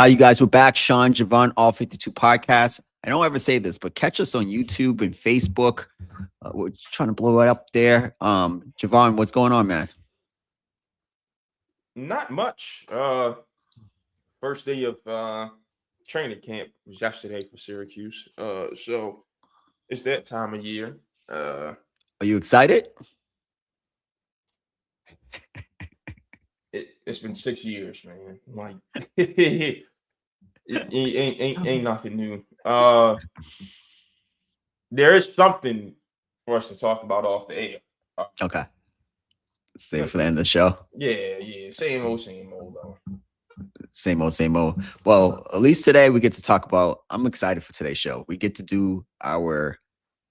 You guys, we're back. Sean, Javon, All 52 Podcasts. I don't ever say this, but catch us on YouTube and Facebook. We're trying to blow it up there. Javon, what's going on, man? Not much. First day of training camp was yesterday for Syracuse. So it's that time of year. Are you excited? It's been 6 years, man. Like it ain't nothing new. There is something for us to talk about off the air. Okay. Save for the end of the show. Yeah. Same old though. Same old. Well, at least today we get to talk about. I'm excited for today's show. We get to do our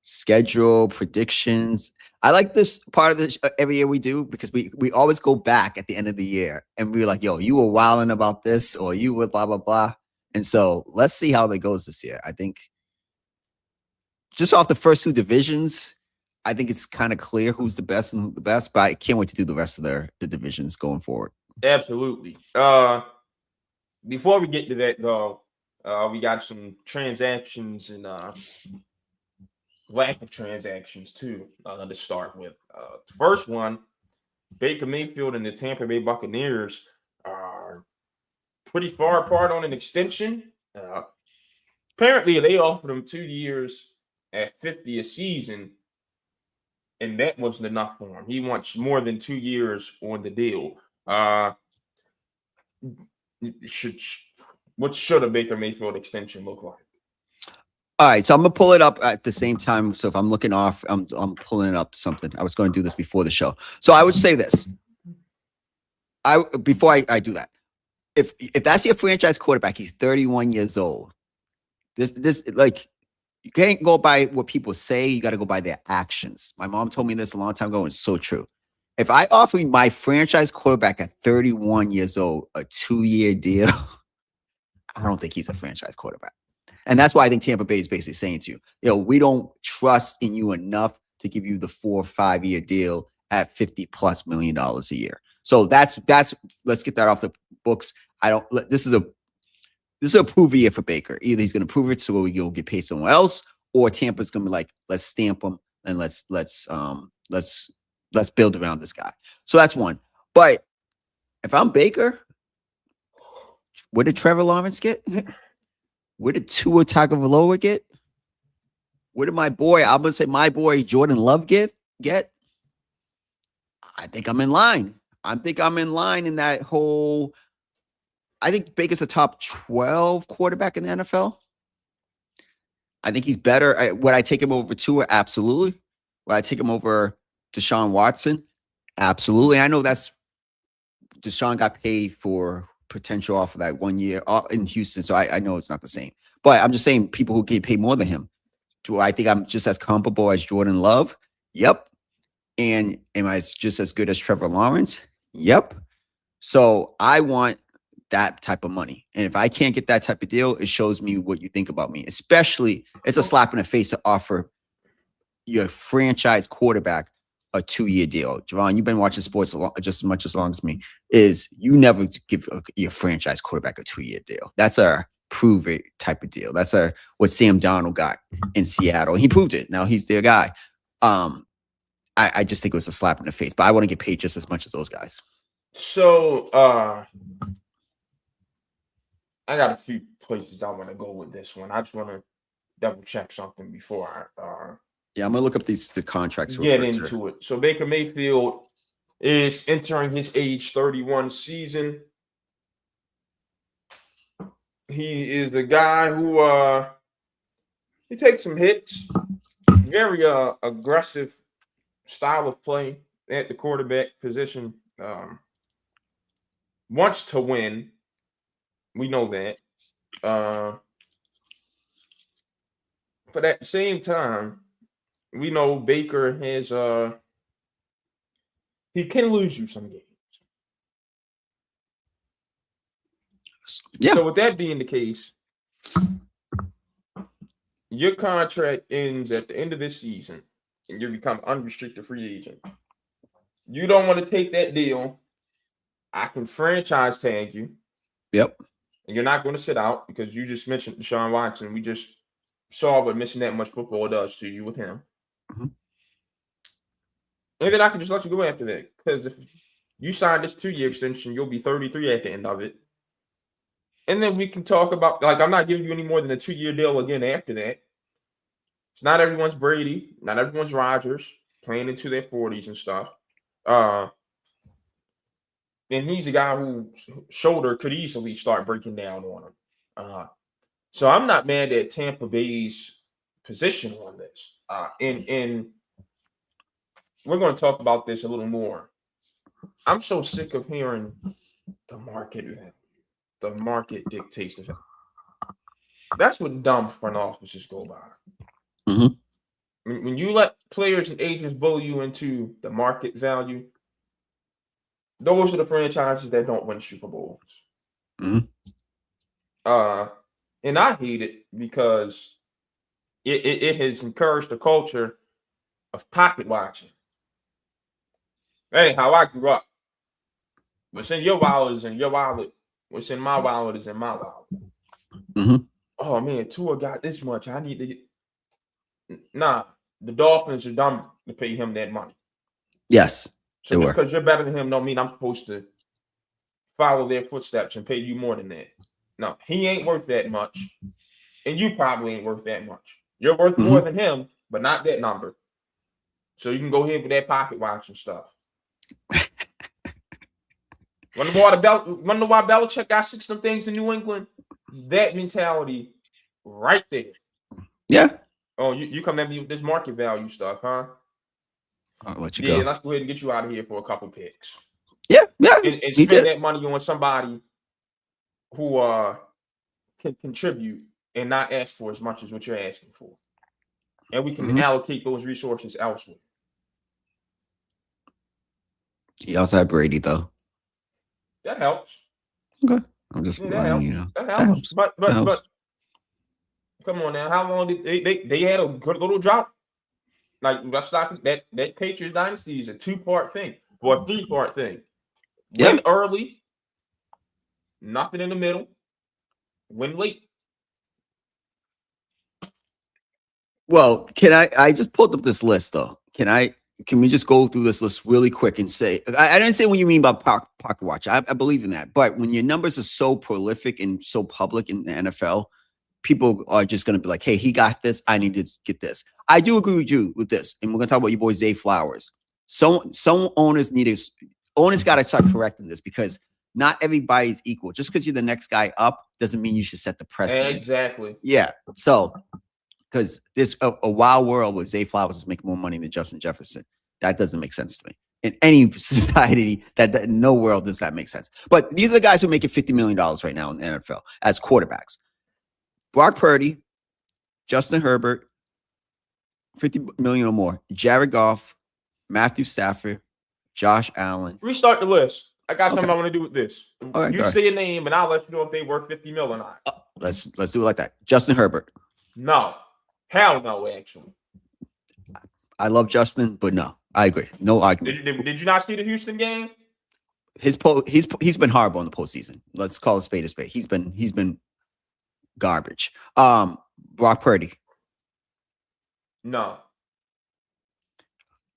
schedule predictions. I like this part of this every year we do because we always go back at the end of the year and we're like, yo, you were wilding about this or you were blah, blah, blah. And so let's see how that goes this year. I think just off the first two divisions, I think it's kind of clear who's the best and who's the best, but I can't wait to do the rest of the divisions going forward. Absolutely. Before we get to that, though, we got some transactions and lack of transactions, too, to start with. The first one, Baker Mayfield and the Tampa Bay Buccaneers are pretty far apart on an extension. Apparently, they offered him 2 years at $50 a season, and that wasn't enough for him. He wants more than 2 years on the deal. What should a Baker Mayfield extension look like? All right, so I'm gonna pull it up at the same time. So if I'm looking off, I'm pulling up something. I was going to do this before the show. So I would say this. Before I do that, if that's your franchise quarterback, he's 31 years old. This like you can't go by what people say. You got to go by their actions. My mom told me this a long time ago, and it's so true. If I offer my franchise quarterback at 31 years old a 2-year deal, I don't think he's a franchise quarterback. And that's why I think Tampa Bay is basically saying to you, we don't trust in you enough to give you the 4 or 5 year deal at $50+ million a year. So that's let's get that off the books. This is a prove year for Baker. Either he's going to prove it so he'll get paid somewhere else, or Tampa's going to be like, let's stamp him and let's build around this guy. So that's one. But if I'm Baker, what did Trevor Lawrence get? What did Tua Tagovailoa get? What did my boy Jordan Love get? I think I'm in line. In that whole. I think Baker's a top 12 quarterback in the NFL. I think he's better. Would I take him over Tua? Absolutely. Would I take him over Deshaun Watson? Absolutely. I know Deshaun got paid for potential off of that 1 year in Houston, so I know it's not the same. But I'm just saying people who get paid more than him. Do I think I'm just as comparable as Jordan Love? Yep. And am I just as good as Trevor Lawrence? Yep. So I want that type of money. And if I can't get that type of deal, it shows me what you think about me. Especially, it's a slap in the face to offer your franchise quarterback a 2-year deal. Javon, you've been watching sports just as much as long as me. You never give your franchise quarterback a 2-year deal. That's a prove it type of deal. That's what Sam Darnold got in Seattle. He proved it. Now he's their guy. I just think it was a slap in the face, but I want to get paid just as much as those guys. So I got a few places I want to go with this one. I just want to double check something before I yeah, I'm gonna look up the contracts. Get into it. So Baker Mayfield is entering his age 31 season. He is a guy who he takes some hits. Very aggressive style of play at the quarterback position. Wants to win. We know that. But at the same time, we know Baker has he can lose you some games. Yeah. So with that being the case, your contract ends at the end of this season and you become unrestricted free agent. You don't want to take that deal. I can franchise tag you. Yep. and you're not going to sit out because you just mentioned Deshaun Watson. We just saw what missing that much football does to you with him. Mhm. And then I can just let you go after that. Because if you sign this 2-year extension, you'll be 33 at the end of it. And then we can talk about, like, I'm not giving you any more than a 2-year deal again after that. It's not everyone's Brady, not everyone's Rodgers playing into their 40s and stuff. And he's a guy whose shoulder could easily start breaking down on him. So I'm not mad at Tampa Bay's position on this. And we're going to talk about this a little more. I'm so sick of hearing the market. The market dictates the value. That's what dumb front offices go by. Mm-hmm. When you let players and agents bully you into the market value, those are the franchises that don't win Super Bowls. Mm-hmm. And I hate it because it has encouraged a culture of pocket watching. Hey, how I grew up. What's in your wallet is in your wallet. What's in my wallet is in my wallet. Mm-hmm. Oh man, Tua got this much. I need to get. Nah, the Dolphins are dumb to pay him that money. Yes, so just because you're better than him don't mean I'm supposed to follow their footsteps and pay you more than that. No, he ain't worth that much. And you probably ain't worth that much. You're worth more than him, but not that number. So you can go ahead with that pocket watch and stuff. Wonder why Belichick got 6 of them things in New England? That mentality right there. Yeah. Oh, you come at me with this market value stuff, huh? I'll let you go. Yeah, let's go ahead and get you out of here for a couple picks. Yeah. And spend that money on somebody who can contribute and not ask for as much as what you're asking for. And we can allocate those resources elsewhere. He also had Brady, though. That helps. Okay. I'm just reminding you. That helps. But come on now. How long did they had a good little drop? Like that's not that Patriots dynasty is a 2-part thing or a 3-part thing. Win early, nothing in the middle. Win late. Well, I just pulled up this list though. Can we just go through this list really quick and say, I didn't say what you mean by pocket watch. I believe in that. But when your numbers are so prolific and so public in the NFL, people are just going to be like, hey, he got this. I need to get this. I do agree with you with this. And we're going to talk about your boy Zay Flowers. Some owners got to start correcting this because not everybody is equal. Just because you're the next guy up doesn't mean you should set the precedent. Exactly. Yeah. So, because there's a wild world where Zay Flowers is making more money than Justin Jefferson. That doesn't make sense to me. In any society, that no world does that make sense. But these are the guys who are making $50 million right now in the NFL as quarterbacks. Brock Purdy, Justin Herbert, 50 million or more. Jared Goff, Matthew Stafford, Josh Allen. Restart the list. I got something I want to do with this. Right, you say a name, and I'll let you know if they worth 50 million or not. Let's do it like that. Justin Herbert. No. Hell no, actually. I love Justin, but no. I agree. No argument. Did you not see the Houston game? He's been horrible in the postseason. Let's call a spade a spade. He's been garbage. Brock Purdy. No.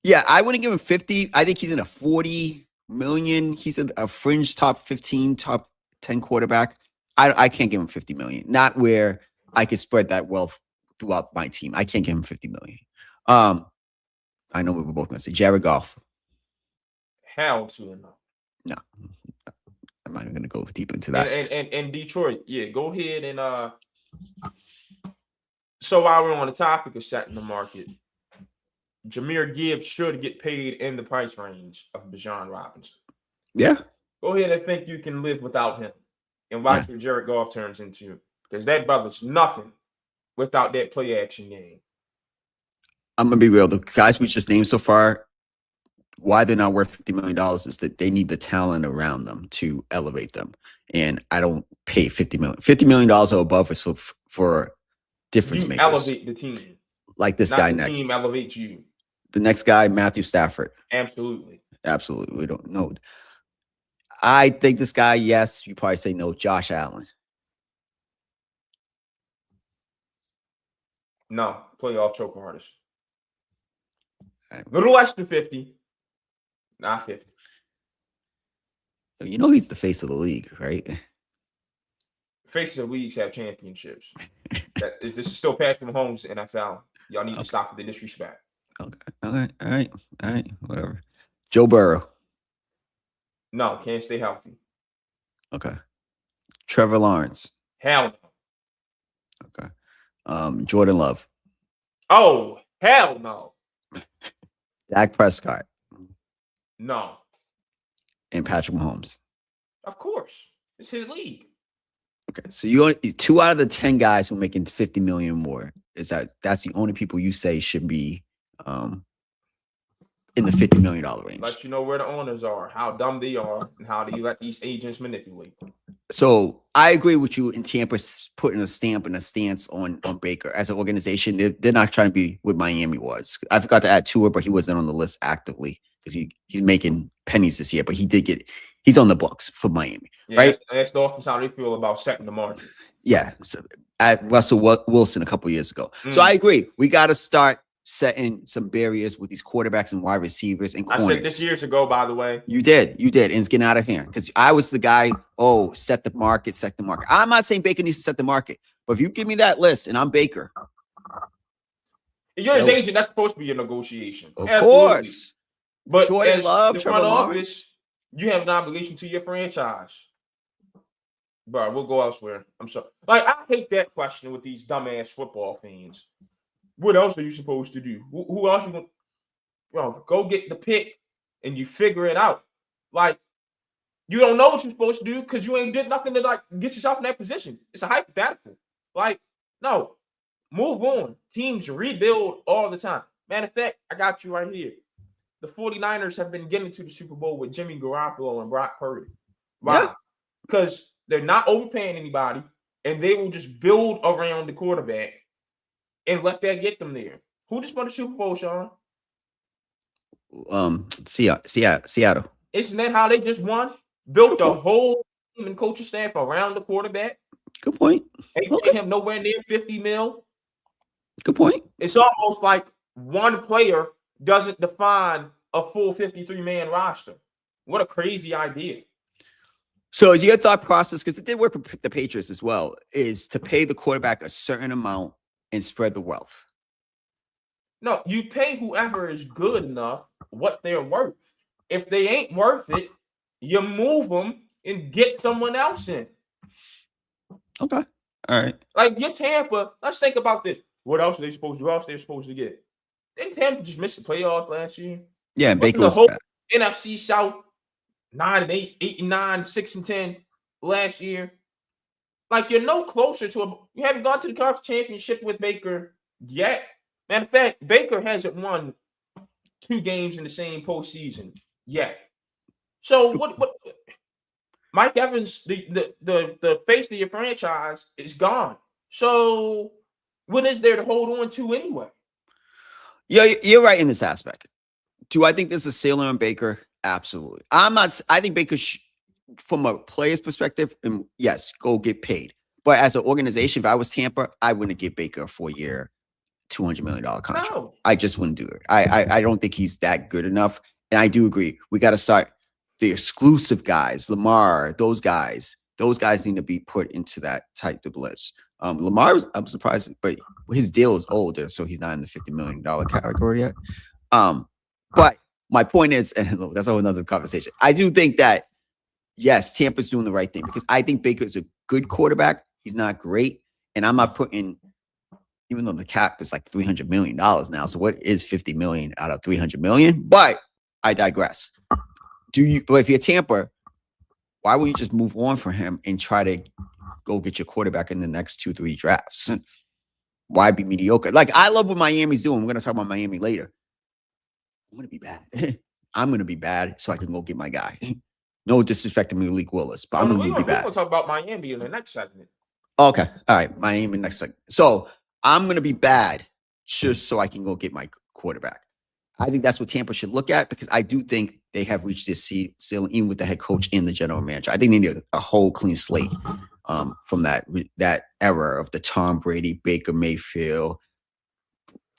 Yeah, I wouldn't give him 50. I think he's in a 40 million. He's a fringe top 15, top 10 quarterback. I can't give him 50 million. Not where I could spread that wealth throughout my team. I can't give him 50 million. I know we were both going to say Jared Goff. Hell to no. No. I'm not even going to go deep into that. And Detroit, yeah, go ahead and so while we're on the topic of setting the market, Jahmyr Gibbs should get paid in the price range of Bijan Robinson. Yeah. Go ahead and think you can live without him and watch what Jared Goff turns into. Because that brother's nothing without that play action game. I'm going to be real. The guys we just named so far, why they're not worth $50 million is that they need the talent around them to elevate them. And I don't pay $50 million. $50 million or above is for difference makers. Elevate the team. Like this guy next. The team elevates you. The next guy, Matthew Stafford. Absolutely. We don't know. I think this guy, yes. You probably say no. Josh Allen. No, playoff choke artist. Right. Little less than 50, not 50. So you know he's the face of the league, right? Faces of leagues have championships. This is still Patrick Mahomes, NFL. Y'all need to stop the disrespect. Okay. All right. Whatever. Joe Burrow. No, can't stay healthy. Okay. Trevor Lawrence. Hell no. Okay. Jordan Love. Oh, hell no. Dak Prescott. No. And Patrick Mahomes. Of course. It's his league. Okay. So you only 2 out of the 10 guys who are making 50 million more. That's the only people you say should be in the $50 million range. Let you know where the owners are, how dumb they are, and how they let these agents manipulate them. So I agree with you in Tampa putting a stamp and a stance on Baker as an organization. They're not trying to be what Miami was. I forgot to add to it, but he wasn't on the list actively because he's making pennies this year. But he's on the books for Miami, right? Ask Dolphins how they feel about setting the market. Yeah, so at Russell Wilson a couple years ago. So I agree. We got to start setting some barriers with these quarterbacks and wide receivers and corners. I said this years ago, by the way. You did. And it's getting out of hand because I was the guy, set the market. I'm not saying Baker needs to set the market, but if you give me that list and I'm Baker. You're his agent, that's supposed to be a negotiation. Of course. But Jordan Love, the Trevor front Lawrence. office, you have an obligation to your franchise. But we'll go elsewhere. I'm sorry. Like, I hate that question with these dumbass football fans. What else are you supposed to do? Who else you going to go get the pick and you figure it out? Like, you don't know what you're supposed to do because you ain't did nothing to like get yourself in that position. It's a hypothetical. Like, no, move on. Teams rebuild all the time. Matter of fact, I got you right here. The 49ers have been getting to the Super Bowl with Jimmy Garoppolo and Brock Purdy. Why? Because they're not overpaying anybody and they will just build around the quarterback and let that get them there. Who just won the Super Bowl, Sean? Seattle. Isn't that how they just won? Built the whole team and coaching staff around the quarterback. Good point. Ain't paying him nowhere near 50 mil. Good point. It's almost like one player doesn't define a full 53-man roster. What a crazy idea. So is your thought process, because it did work with the Patriots as well, is to pay the quarterback a certain amount and spread the wealth? No, you pay whoever is good enough what they're worth. If they ain't worth it, you move them and get someone else in. Okay. All right. Like your Tampa, let's think about this. What else are they supposed to do? What else they're supposed to get? Didn't Tampa just miss the playoffs last year? Yeah, and Baker was the whole bad. NFC South 9-8, 8-9, 6-10 last year. Like you're no closer to you haven't gone to the conference championship with Baker yet. Matter of fact, Baker hasn't won 2 games in the same postseason yet. So what Mike Evans, the face of your franchise, is gone. So what is there to hold on to anyway? Yeah, you're right in this aspect. Do I think there's a ceiling on Baker? Absolutely. I think Baker, from a player's perspective, and yes, go get paid. But as an organization, if I was Tampa, I wouldn't give Baker a 4-year, $200 million contract. No. I just wouldn't do it. I don't think he's that good enough. And I do agree. We got to start the exclusive guys, Lamar, those guys need to be put into that type of list. Lamar, I'm surprised, but his deal is older, so he's not in the $50 million category yet. But my point is, and that's a whole another conversation. I do think that, yes, Tampa's doing the right thing because I think Baker is a good quarterback. He's not great. And I'm not putting, even though the cap is like $300 million now. So what is 50 million out of 300 million? But I digress. But if you're Tampa, why wouldn't you just move on from him and try to go get your quarterback in the next 2-3 drafts? Why be mediocre? Like, I love what Miami's doing. We're going to talk about Miami later. I'm going to be bad. I'm going to be bad so I can go get my guy. No disrespect to Malik Willis, but I'm going to be bad. We're going to talk about Miami in the next segment. Okay. All right. Miami next segment. So I'm going to be bad just so I can go get my quarterback. I think that's what Tampa should look at because I do think they have reached this ceiling, even with the head coach and the general manager. I think they need a whole clean slate from that era of the Tom Brady, Baker Mayfield,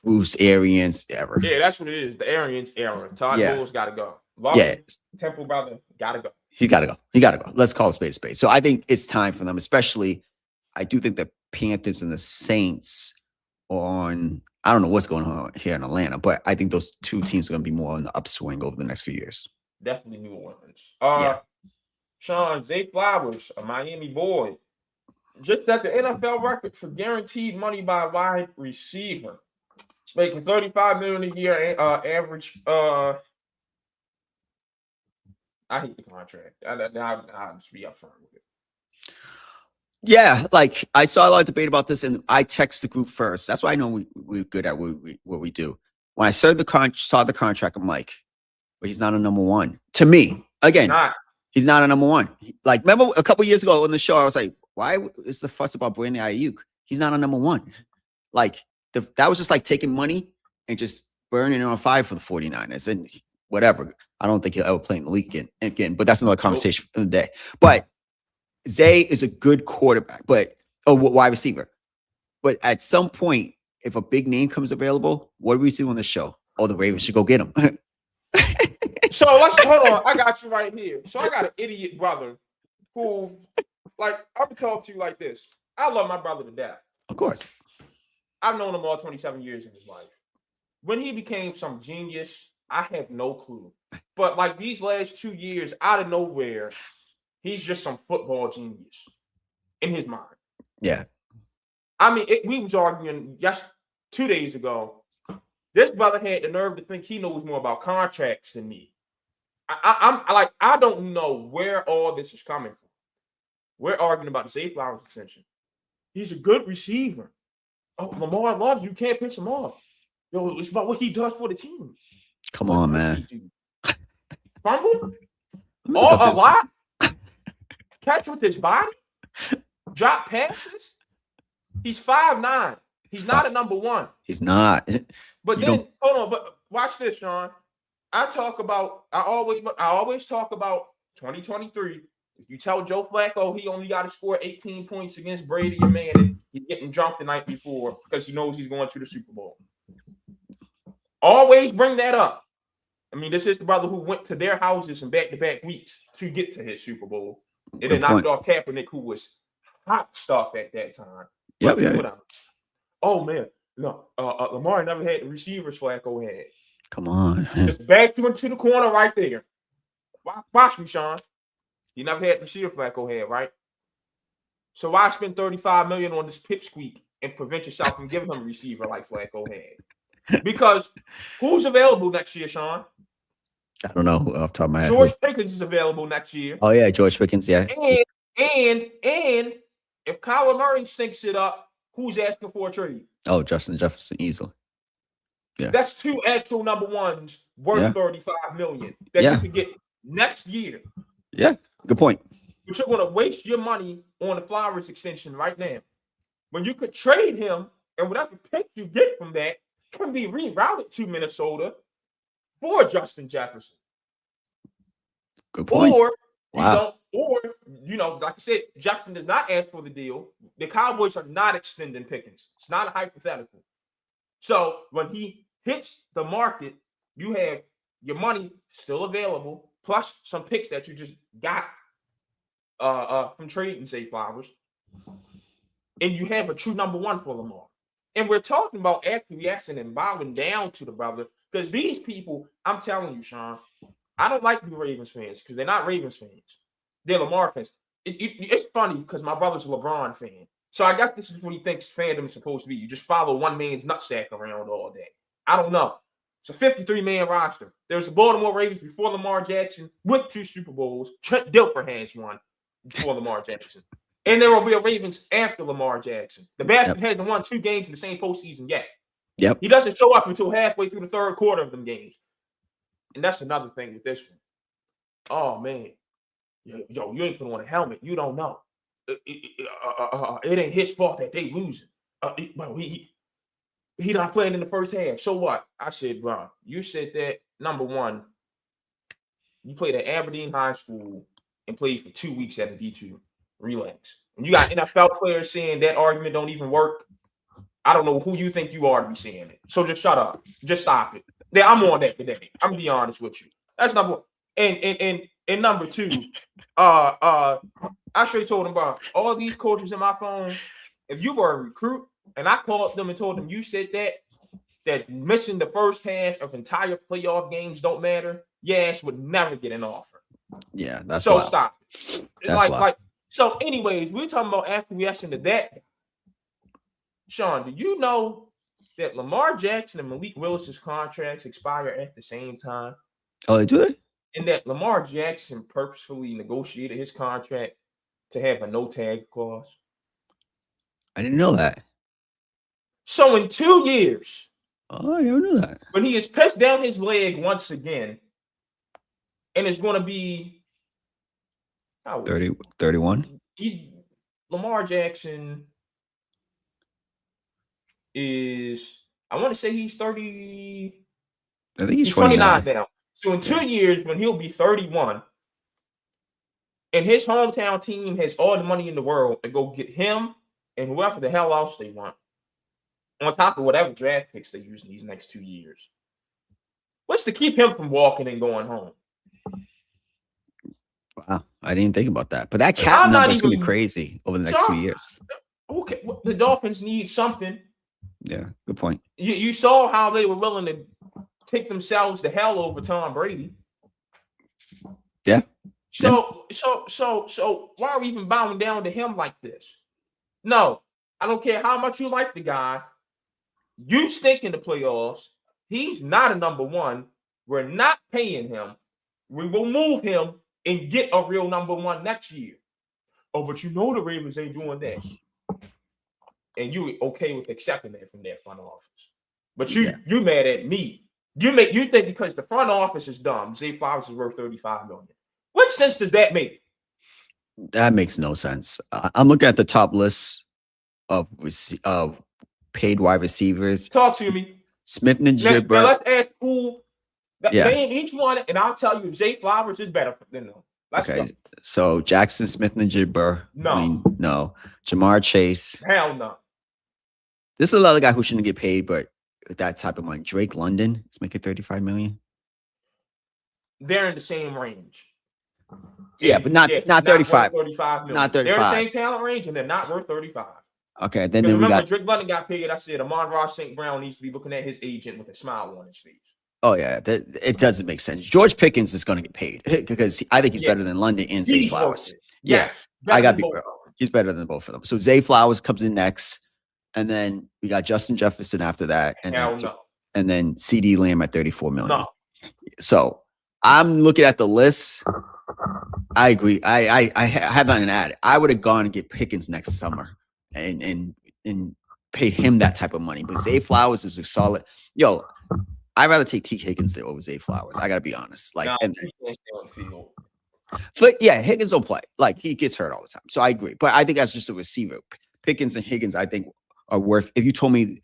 Bruce Arians ever. Yeah, that's what it is. The Arians era. Todd Bowles got to go. Yeah. Temple brother got to go. He got to go. He got to go. Let's call a spade a spade. So I think it's time for them, especially I do think the Panthers and the Saints on, I don't know what's going on here in Atlanta, but I think those two teams are going to be more on the upswing over the next few years. Definitely New Orleans. Sean, Zay Flowers, a Miami boy, just set the NFL record for guaranteed money by wide receiver. He's making $35 million a year average. I hate the contract. I'll just be upfront with it. Yeah, like I saw a lot of debate about this, and I text the group first. That's why I know we're good at what we do. When I saw the contract, I'm like, well, he's not a number one. To me, again, he's not a number one. Like, remember a couple years ago on the show, I was like, why is the fuss about Brandon Ayuk? He's not a number one. Like, that was just like taking money and just burning it on fire for the 49ers and whatever. I don't think he'll ever play in the league again, but that's another conversation for the day. But Zay is a good quarterback, but wide receiver. But at some point, if a big name comes available, what do we see on the show? Oh, the Ravens should go get him. So let's hold on. I got you right here. So I got an idiot brother who, like, I'm gonna talk to you like this. I love my brother to death. Of course. I've known him all 27 years in his life. When he became some genius, I have no clue. But like these last 2 years, out of nowhere, he's just some football genius in his mind. Yeah. I mean, we was arguing just 2 days ago. This brother had the nerve to think he knows more about contracts than me. I don't know where all this is coming from. We're arguing about the Zay Flowers extension. He's a good receiver. Oh, Lamar loves you. Can't pitch him off. Yo, it's about what he does for the team. Come on, man. Fumble? A lot? Catch with his body? Drop passes? He's 5'9". He's not a number one. He's not. But then, hold on. But watch this, Sean. I always talk about 2023. If you tell Joe Flacco he only got to score 18 points against Brady and Manning, he's getting jumped the night before because he knows he's going to the Super Bowl. Always bring that up. I mean, this is the brother who went to their houses in back-to-back weeks to get to his Super Bowl. And then knocked off Kaepernick, who was hot stuff at that time. Yep. Oh, man. No, Lamar never had the receivers Flacco had. Come on. Just back to the corner right there. Watch me, Sean. You never had the receiver Flacco had, right? So why spend $35 million on this pipsqueak and prevent yourself from giving him a receiver like Flacco had? Because who's available next year, Sean? I don't know off the top of my head. George Pickens is available next year. Oh, yeah, George Pickens, yeah. And if Kyler Murray stinks it up, who's asking for a trade? Oh, Justin Jefferson, easily. Yeah. That's two actual number ones worth $35 million that you can get next year. Yeah, good point. But you're going to waste your money on the Flowers extension right now. When you could trade him, and whatever pick you get from that can be rerouted to Minnesota for Justin Jefferson. Good point. Or, like I said, Justin does not ask for the deal. The Cowboys are not extending Pickens. It's not a hypothetical. So when he hits the market, you have your money still available, plus some picks that you just got from trading Zay Flowers. And you have a true number one for Lamar. And we're talking about acquiescing and bowing down to the brother. Because these people, I'm telling you, Sean, I don't like the Ravens fans because they're not Ravens fans. They're Lamar fans. It's funny because my brother's a LeBron fan. So I guess this is what he thinks fandom is supposed to be. You just follow one man's nutsack around all day. I don't know. It's a 53-man roster. There's the Baltimore Ravens before Lamar Jackson with 2 Super Bowls. Trent Dilfer has one before Lamar Jackson. And there will be a Ravens after Lamar Jackson. The bastard hasn't won 2 games in the same postseason yet. Yep. He doesn't show up until halfway through the third quarter of them games. And that's another thing with this one. Oh, man. Yo, you ain't put on a helmet. You don't know. It ain't his fault that they losing. He not playing in the first half. So what? I said, bro, you said that, number one, you played at Aberdeen High School and played for 2 weeks at a D2. Relax. When you got NFL players saying that argument don't even work, I don't know who you think you are to be saying it. So just shut up. Just stop it. Yeah, I'm on that today. I'm gonna be honest with you. That's number one. And number two, I straight told him about all these coaches in my phone. If you were a recruit and I called them and told them you said that missing the first half of entire playoff games don't matter, your ass would never get an offer. Yeah, that's so wild. stop. That's wild. Like so. Anyways, we're talking about acquiescing to that. Sean, do you know that Lamar Jackson and Malik Willis's contracts expire at the same time? Oh, they do it? And that Lamar Jackson purposefully negotiated his contract to have a no-tag clause? I didn't know that. So in 2 years, oh, I never knew that. When he is pressed down his leg once again, and it's going to be 31. Lamar Jackson is, I want to say he's 30. I think he's 29 now. So in 2 years, when he'll be 31, and his hometown team has all the money in the world to go get him and whoever the hell else they want, on top of whatever draft picks they use in these next 2 years. What's to keep him from walking and going home? Wow, I didn't think about that. But that cap number is going to be crazy over the next 2 years. Okay, well, the Dolphins need something. Yeah, good point. You saw how they were willing to take themselves to hell over Tom Brady. Yeah. So why are we even bowing down to him like this? No, I don't care how much you like the guy. You stink in the playoffs. He's not a number one. We're not paying him. We will move him and get a real number one next year. Oh, but you know the Ravens ain't doing that. And you okay with accepting that from their front office. But you mad at me. You think because the front office is dumb, Zay Flowers is worth $35 million. What sense does that make? That makes no sense. I'm looking at the top list of paid wide receivers. Talk to me. Smith-Njigba. Now let's ask who. Name each one, and I'll tell you Zay Flowers is better than them. Okay, go. So Jackson Smith-Njigba. No. No. Jamar Chase. Hell no. This is another guy who shouldn't get paid, but with that type of money. Drake London is making $35 million. They're in the same range. Yeah, but not 35. 35 million. Not 35. They're in the same talent range, and they're not worth 35. Okay, then remember, we got Drake London got paid. I said Amon-Ra St. Brown needs to be looking at his agent with a smile on his face. Oh yeah, it doesn't make sense. George Pickens is going to get paid because I think he's better than London and Zay Flowers. Yeah, I got to be real. He's better than both of them. So Zay Flowers comes in next, and then we got Justin Jefferson after that, and then CD Lamb at $34 million. No. So I'm looking at the list. I agree. I have not an ad. I would have gone and get Pickens next summer and paid him that type of money. But Zay Flowers is a solid. Yo, I'd rather take T. Higgins over Zay Flowers. I gotta be honest. Like, but yeah, Higgins don't play. Like, he gets hurt all the time. So I agree. But I think that's just a receiver. Pickens and Higgins, I think, are worth. If you told me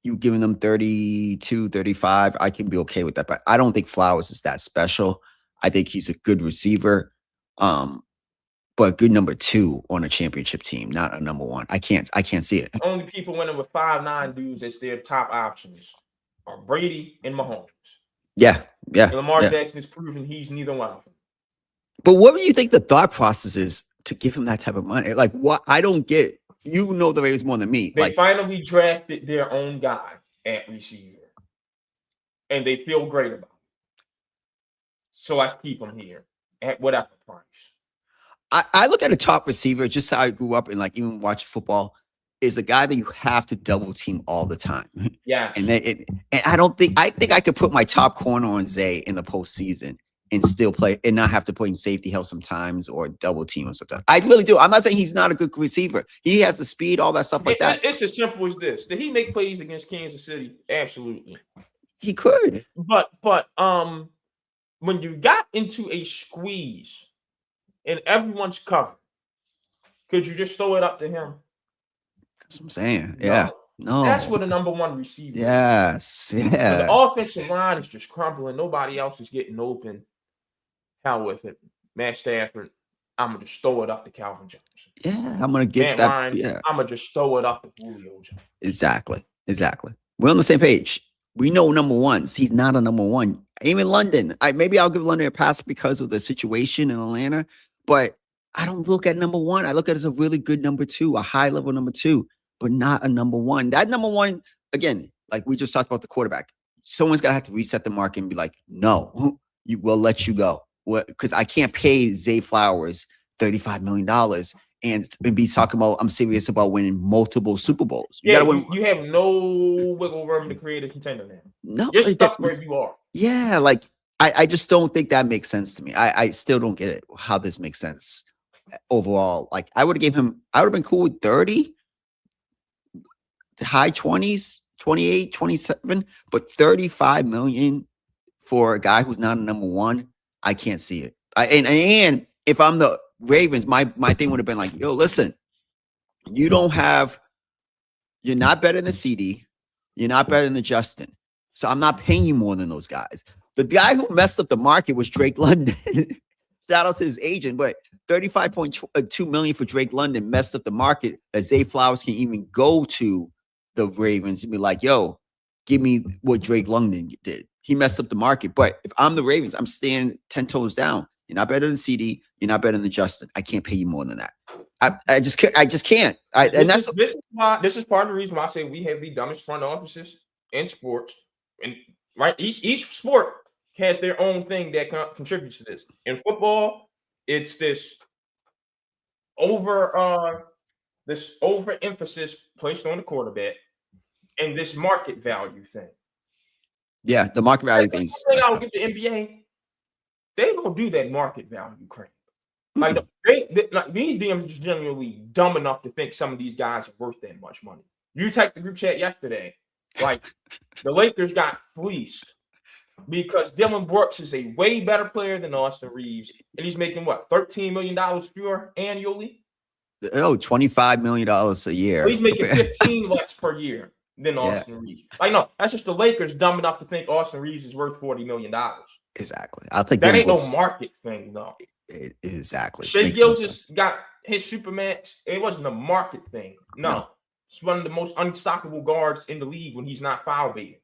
you giving them 32, 35, I can be okay with that. But I don't think Flowers is that special. I think he's a good receiver. But good number 2 on a championship team, not a number 1. I can't see it. Only people winning with 5'9" dudes as their top options are Brady and Mahomes. Yeah. And Lamar Jackson is proven he's neither one of them. But what do you think the thought process is to give him that type of money? Like, what? I don't get. You know the Ravens more than me. They finally drafted their own guy at receiver, and they feel great about it. So let's keep him here at whatever price. I look at a top receiver, just how I grew up and like even watch football, is a guy that you have to double team all the time. Yeah. And I think I could put my top corner on Zay in the postseason and still play and not have to put in safety help sometimes or double team or something. I really do. I'm not saying he's not a good receiver. He has the speed, all that stuff like that. It's as simple as this. Did he make plays against Kansas City? Absolutely. He could. But when you got into a squeeze and everyone's covered, could you just throw it up to him? That's what I'm saying. Yeah. No. That's what a number 1 receiver. Yes. Yeah. When the offensive line is just crumbling. Nobody else is getting open. Hell with it. Matt Stafford. I'm gonna just throw it up to Calvin Johnson. Yeah, I'm gonna get Matt that. Ryan, Yeah, I'm gonna just throw it up to Julio Jones. exactly. We're on the same page. We know number ones. He's not a number one. Even London. Maybe I'll give London a pass because of the situation in Atlanta, but I don't look at number one. I look at it as a really good number two, a high level number two, but not a number one. That number one, again, like we just talked about the quarterback. Someone's gonna have to reset the market and be like, no, you will let you go. Because I can't pay Zay Flowers $35 million and be talking about I'm serious about winning multiple Super Bowls. You Yeah, gotta win. you have no wiggle room to create a contender now. No, You're stuck where you are. yeah, like I just don't think that makes sense to me. I still don't get it how this makes sense overall. Like I would have been cool with 30, high 20s, 28, 27, but 35 million for a guy who's not a number one, I can't see it. And if I'm the Ravens, my thing would have been like, yo, listen, you're not better than CD, you're not better than Justin. So I'm not paying you more than those guys. The guy who messed up the market was Drake London. Shout out to his agent, but 35.2 million for Drake London messed up the market that Zay Flowers can even go to the Ravens and be like, yo, give me what Drake London did. He messed up the market. But if I'm the Ravens, I'm staying 10 toes down. You're not better than CD. You're not better than Justin. I can't pay you more than that. I just can't. This is part of the reason why I say we have the dumbest front offices in sports. And right, each sport has their own thing that contributes to this. In football, it's this overemphasis placed on the quarterback and this market value thing. Yeah, the market value thing. I don't get the NBA. They don't do that market value crap. Like these DMs are generally dumb enough to think some of these guys are worth that much money. You texted the group chat yesterday, like the Lakers got fleeced because Dylan Brooks is a way better player than Austin Reeves, and he's making what, $13 million fewer annually? Oh, $25 million a year. So he's making 15 less per year than Austin Reeves. Like, no, that's just the Lakers dumb enough to think Austin Reeves is worth $40 million. Exactly. I'll take that. Ain't no market thing, though. Exactly. Shea Gilgeous got his Supermax. It wasn't a market thing. No. He's one of the most unstoppable guards in the league when he's not foul baiting.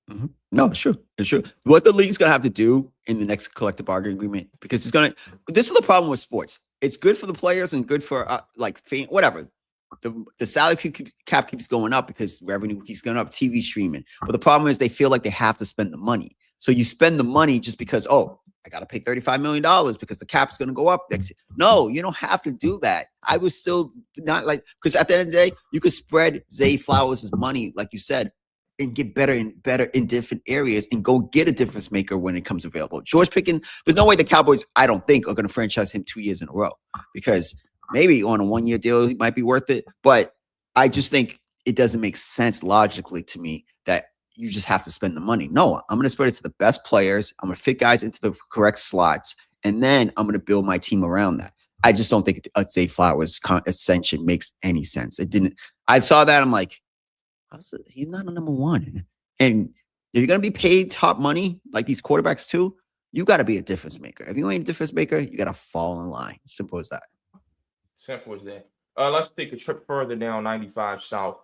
Mm-hmm. No, it's true. It's true. What the league's gonna have to do in the next collective bargaining agreement, because this is the problem with sports. It's good for the players and good for whatever. The salary cap keeps going up because revenue keeps going up, TV streaming. But the problem is they feel like they have to spend the money. So you spend the money just because, I got to pay $35 million because the cap is going to go up next year. No, you don't have to do that. I was still not like, because at the end of the day, you could spread Zay Flowers' money, like you said, and get better in different areas and go get a difference maker when it comes available. George Pickens, there's no way the Cowboys, I don't think, are going to franchise him 2 years in a row, because maybe on a 1 year deal, he might be worth it. But I just think it doesn't make sense logically to me that you just have to spend the money. No, I'm going to spread it to the best players. I'm going to fit guys into the correct slots, and then I'm going to build my team around that. I just don't think Zay Flowers' ascension makes any sense. It didn't. I saw that. I'm like, he's not a number one. And if you're going to be paid top money like these quarterbacks too, you got to be a difference maker. If you ain't a difference maker, you got to fall in line. Simple as that. Simple as that. Let's take a trip further down 95 South.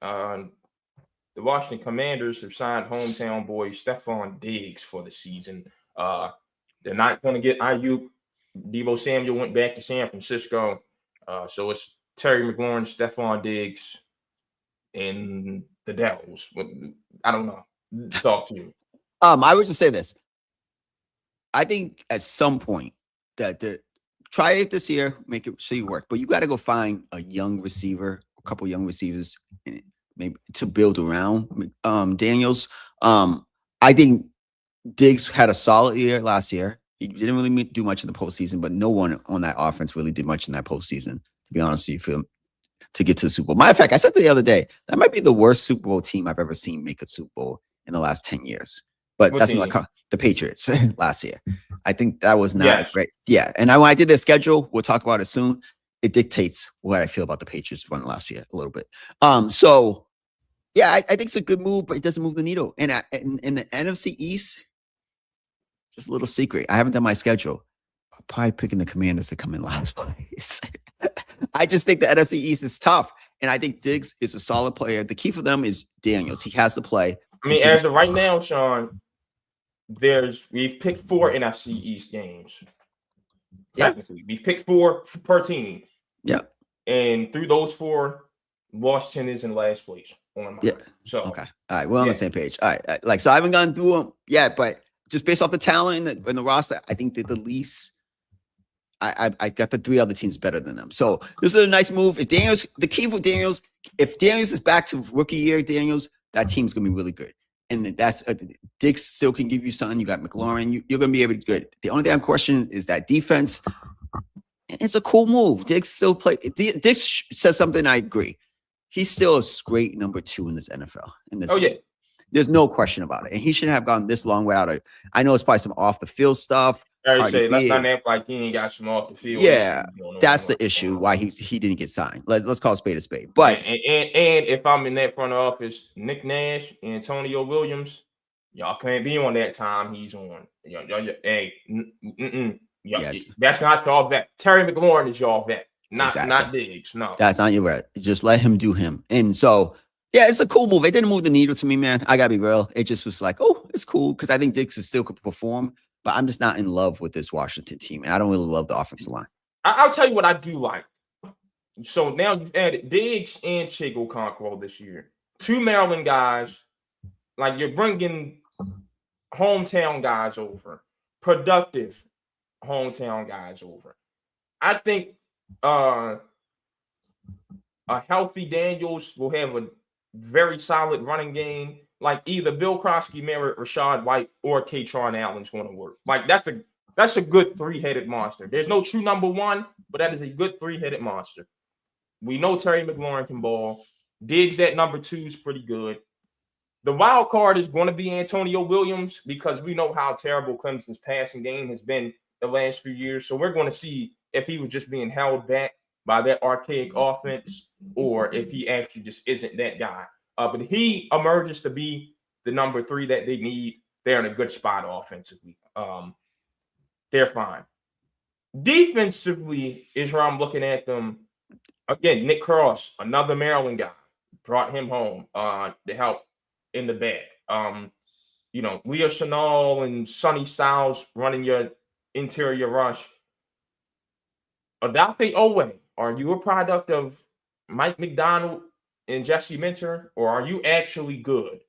The Washington Commanders have signed hometown boy Stephon Diggs for the season. They're not going to get Ayuk. Deebo Samuel went back to San Francisco. So it's Terry McLaurin, Stephon Diggs, and the Devils. I don't know. Talk to you. I would just say this. I think at some point that try it this year, make it so you work. But you got to go find a young receiver, a couple young receivers, maybe to build around Daniels. I think Diggs had a solid year last year. He didn't really do much in the postseason, but no one on that offense really did much in that postseason, to be honest with you, to get to the Super Bowl. Matter of fact, I said the other day, that might be the worst Super Bowl team I've ever seen make a Super Bowl in the last 10 years. But that's not like the Patriots last year. I think that was not a great. Yeah. And when I did their schedule, we'll talk about it soon. It dictates what I feel about the Patriots run last year a little bit. So yeah, I think it's a good move, but it doesn't move the needle. And in the NFC East, just a little secret, I haven't done my schedule. probably picking the Commanders to come in last place. I just think the NFC East is tough, and I think Diggs is a solid player. The key for them is Daniels. He has to play. I mean, as of right now, Sean, we've picked 4 NFC East games. Technically, we've picked 4 per team. Yeah, and through those 4, Washington is in last place on mine. So okay, all right, we're on the same page. All right, like so, I haven't gone through them yet, but just based off the talent and the roster, I think that the least. I got the 3 other teams better than them. So this is a nice move. If Daniels, the key for Daniels, if Daniels is back to rookie year, Daniels, that team's gonna be really good. And that's Diggs still can give you something. You got McLaurin. You're gonna be able to good. The only thing I'm questioning is that defense. It's a cool move. Diggs still play. Diggs says something I agree. He's still a great number 2 in this NFL. There's no question about it. And he shouldn't have gone this long without it. I know it's probably some off the field stuff. Let's not act like he ain't got some off the field. Yeah, that's the issue why he didn't get signed. Let's call a spade a spade. But and if I'm in that front office, Nick Nash, Antonio Williams, y'all can't be on that time he's on. That's not y'all vet. Terry McLaurin is y'all vet, not Diggs. No, that's not your vet. Just let him do him. And so. Yeah, it's a cool move. It didn't move the needle to me, man. I gotta be real. It just was like, oh, it's cool because I think Diggs still could perform, but I'm just not in love with this Washington team, and I don't really love the offensive line. I'll tell you what I do like. So now you've added Diggs and Chigo Conqueror this year, 2 Maryland guys. Like you're bringing hometown guys over, productive hometown guys over. I think a healthy Daniels will have a very solid running game. Like either Bill Crosby, Merritt, Rashad White, or Katron Allen's going to work. Like that's a good 3-headed monster. There's no true number 1, but that is a good 3-headed monster. We know Terry McLaurin can ball. Diggs at number 2 is pretty good. The wild card is going to be Antonio Williams because we know how terrible Clemson's passing game has been the last few years. So we're going to see if he was just being held back by that archaic offense, or if he actually just isn't that guy. But he emerges to be the number 3 that they need. They're in a good spot offensively. They're fine. Defensively is where I'm looking at them. Again, Nick Cross, another Maryland guy, brought him home to help in the back. Leo Chenal and Sonny Styles running your interior rush. Adafe Owe, are you a product of Mike McDonald and Jesse Minter, or are you actually good?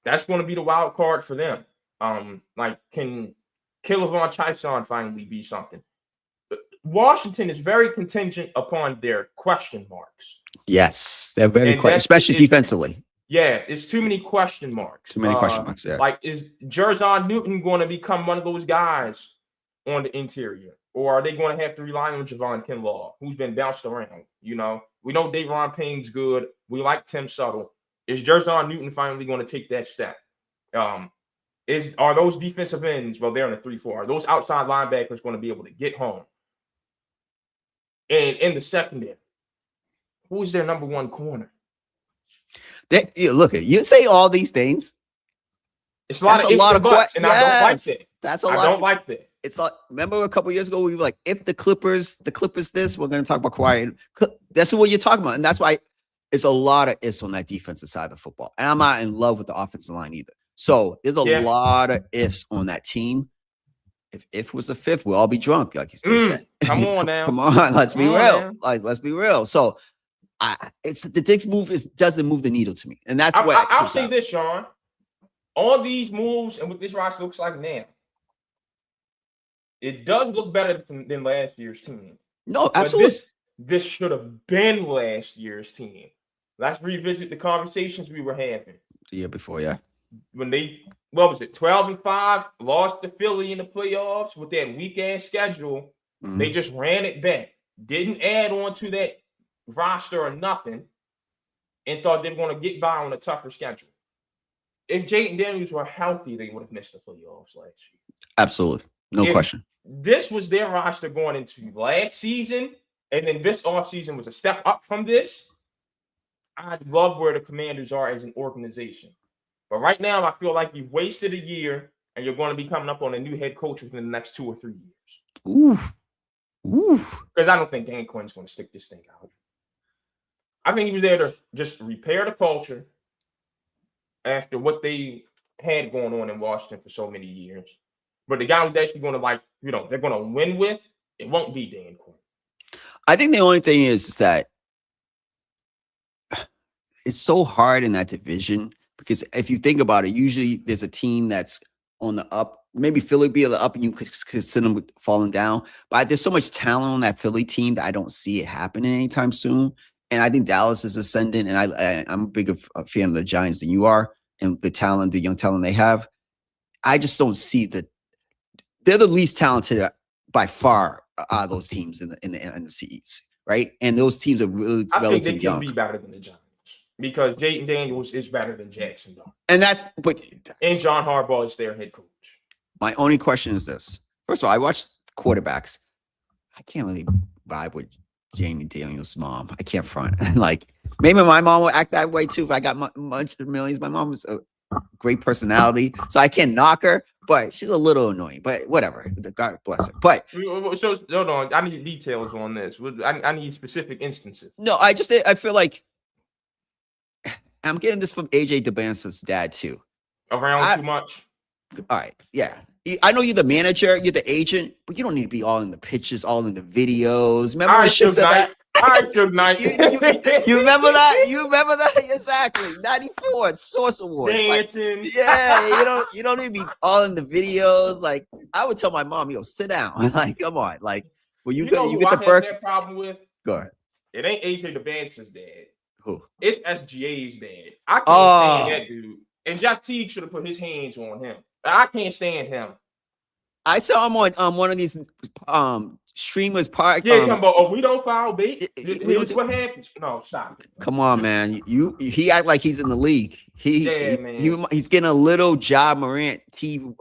That's going to be the wild card for them. Can Kilavon Chaisson finally be something? Washington is very contingent upon their question marks. Yes, they're very especially defensively. Yeah, it's too many question marks. Too many question marks. Yeah. Like, is Jerzon Newton going to become one of those guys on the interior? Or are they going to have to rely on Javon Kinlaw, who's been bounced around? We know Daron Payne's good. We like Tim Settle. Is Jerzon Newton finally going to take that step? Are those defensive ends, well, they're in a 3-4. Are those outside linebackers going to be able to get home? And in the secondary, who's their number 1 corner? Look, you say all these things. It's a lot of questions, and I don't like that. That's a lot. I don't like that. It's like, remember a couple years ago, we were like, if the Clippers this, we're going to talk about Kawhi. That's what you're talking about. And that's why it's a lot of ifs on that defensive side of the football. And I'm not in love with the offensive line either. So there's a lot of ifs on that team. If was the 5th, we'll all be drunk, like they said. Come on now. Come on, let's be real. Let's be real. So it's the Diggs move doesn't move the needle to me. And that's what I'll say this, Sean. All these moves and what this roster looks like now, it does look better than last year's team. No, absolutely. This should have been last year's team. Let's revisit the conversations we were having. The year before, yeah. When they, 12-5, lost to Philly in the playoffs with that weak-ass schedule. Mm-hmm. They just ran it back. Didn't add on to that roster or nothing, and thought they were going to get by on a tougher schedule. If Jayden Daniels were healthy, they would have missed the playoffs last year. Absolutely. No question. This was their roster going into last season, and then this offseason was a step up from this. I love where the Commanders are as an organization. But right now, I feel like you've wasted a year, and you're going to be coming up on a new head coach within the next 2 or 3 years. Oof. Oof. Because I don't think Dan Quinn's going to stick this thing out. I think he was there to just repair the culture after what they had going on in Washington for so many years. But the guy who's actually going to they're going to win with, it won't be Dan Quinn. I think the only thing is that it's so hard in that division because if you think about it, usually there's a team that's on the up. Maybe Philly be on the up and you could consider them falling down. But there's so much talent on that Philly team that I don't see it happening anytime soon. And I think Dallas is ascending. And I'm a bigger fan of the Giants than you are and the young talent they have. I just don't see they're the least talented by far out of those teams in the NFC East, right? And those teams are really I think they relatively young. can be better than the Giants because Jaden Daniels is better than Jackson Dart. And John Harbaugh is their head coach. My only question is this. First of all, I watched quarterbacks. I can't really vibe with Jamie Daniels' mom. I can't front. Like, maybe my mom will act that way too if I got much millions. My mom is a great personality, so I can't knock her, but she's a little annoying. But whatever. God bless her. But so hold on. I need details on this. I need specific instances. No, I feel like I'm getting this from AJ DeBance's dad too. Around too much. All right, yeah. I know you're the manager, you're the agent, but you don't need to be all in the pictures, all in the videos. Remember when Ship said that? You remember that? You remember that? Exactly. 94 Source Awards. Like, yeah, you don't need to be all in the videos. Like, I would tell my mom, yo, sit down. Like, come on. Like, when you get the birth. That problem with? Go ahead. It ain't AJ DeBance's dad. Who? It's SGA's dad. I can't stand that dude. And Jack Teague should have put his hands on him. I can't stand him. I saw him on one of these streamers park. Yeah, talking about we don't foul bait. Here's what happens. No, stop. Come on, man. He act like he's in the league. He's getting a little Ja Morant,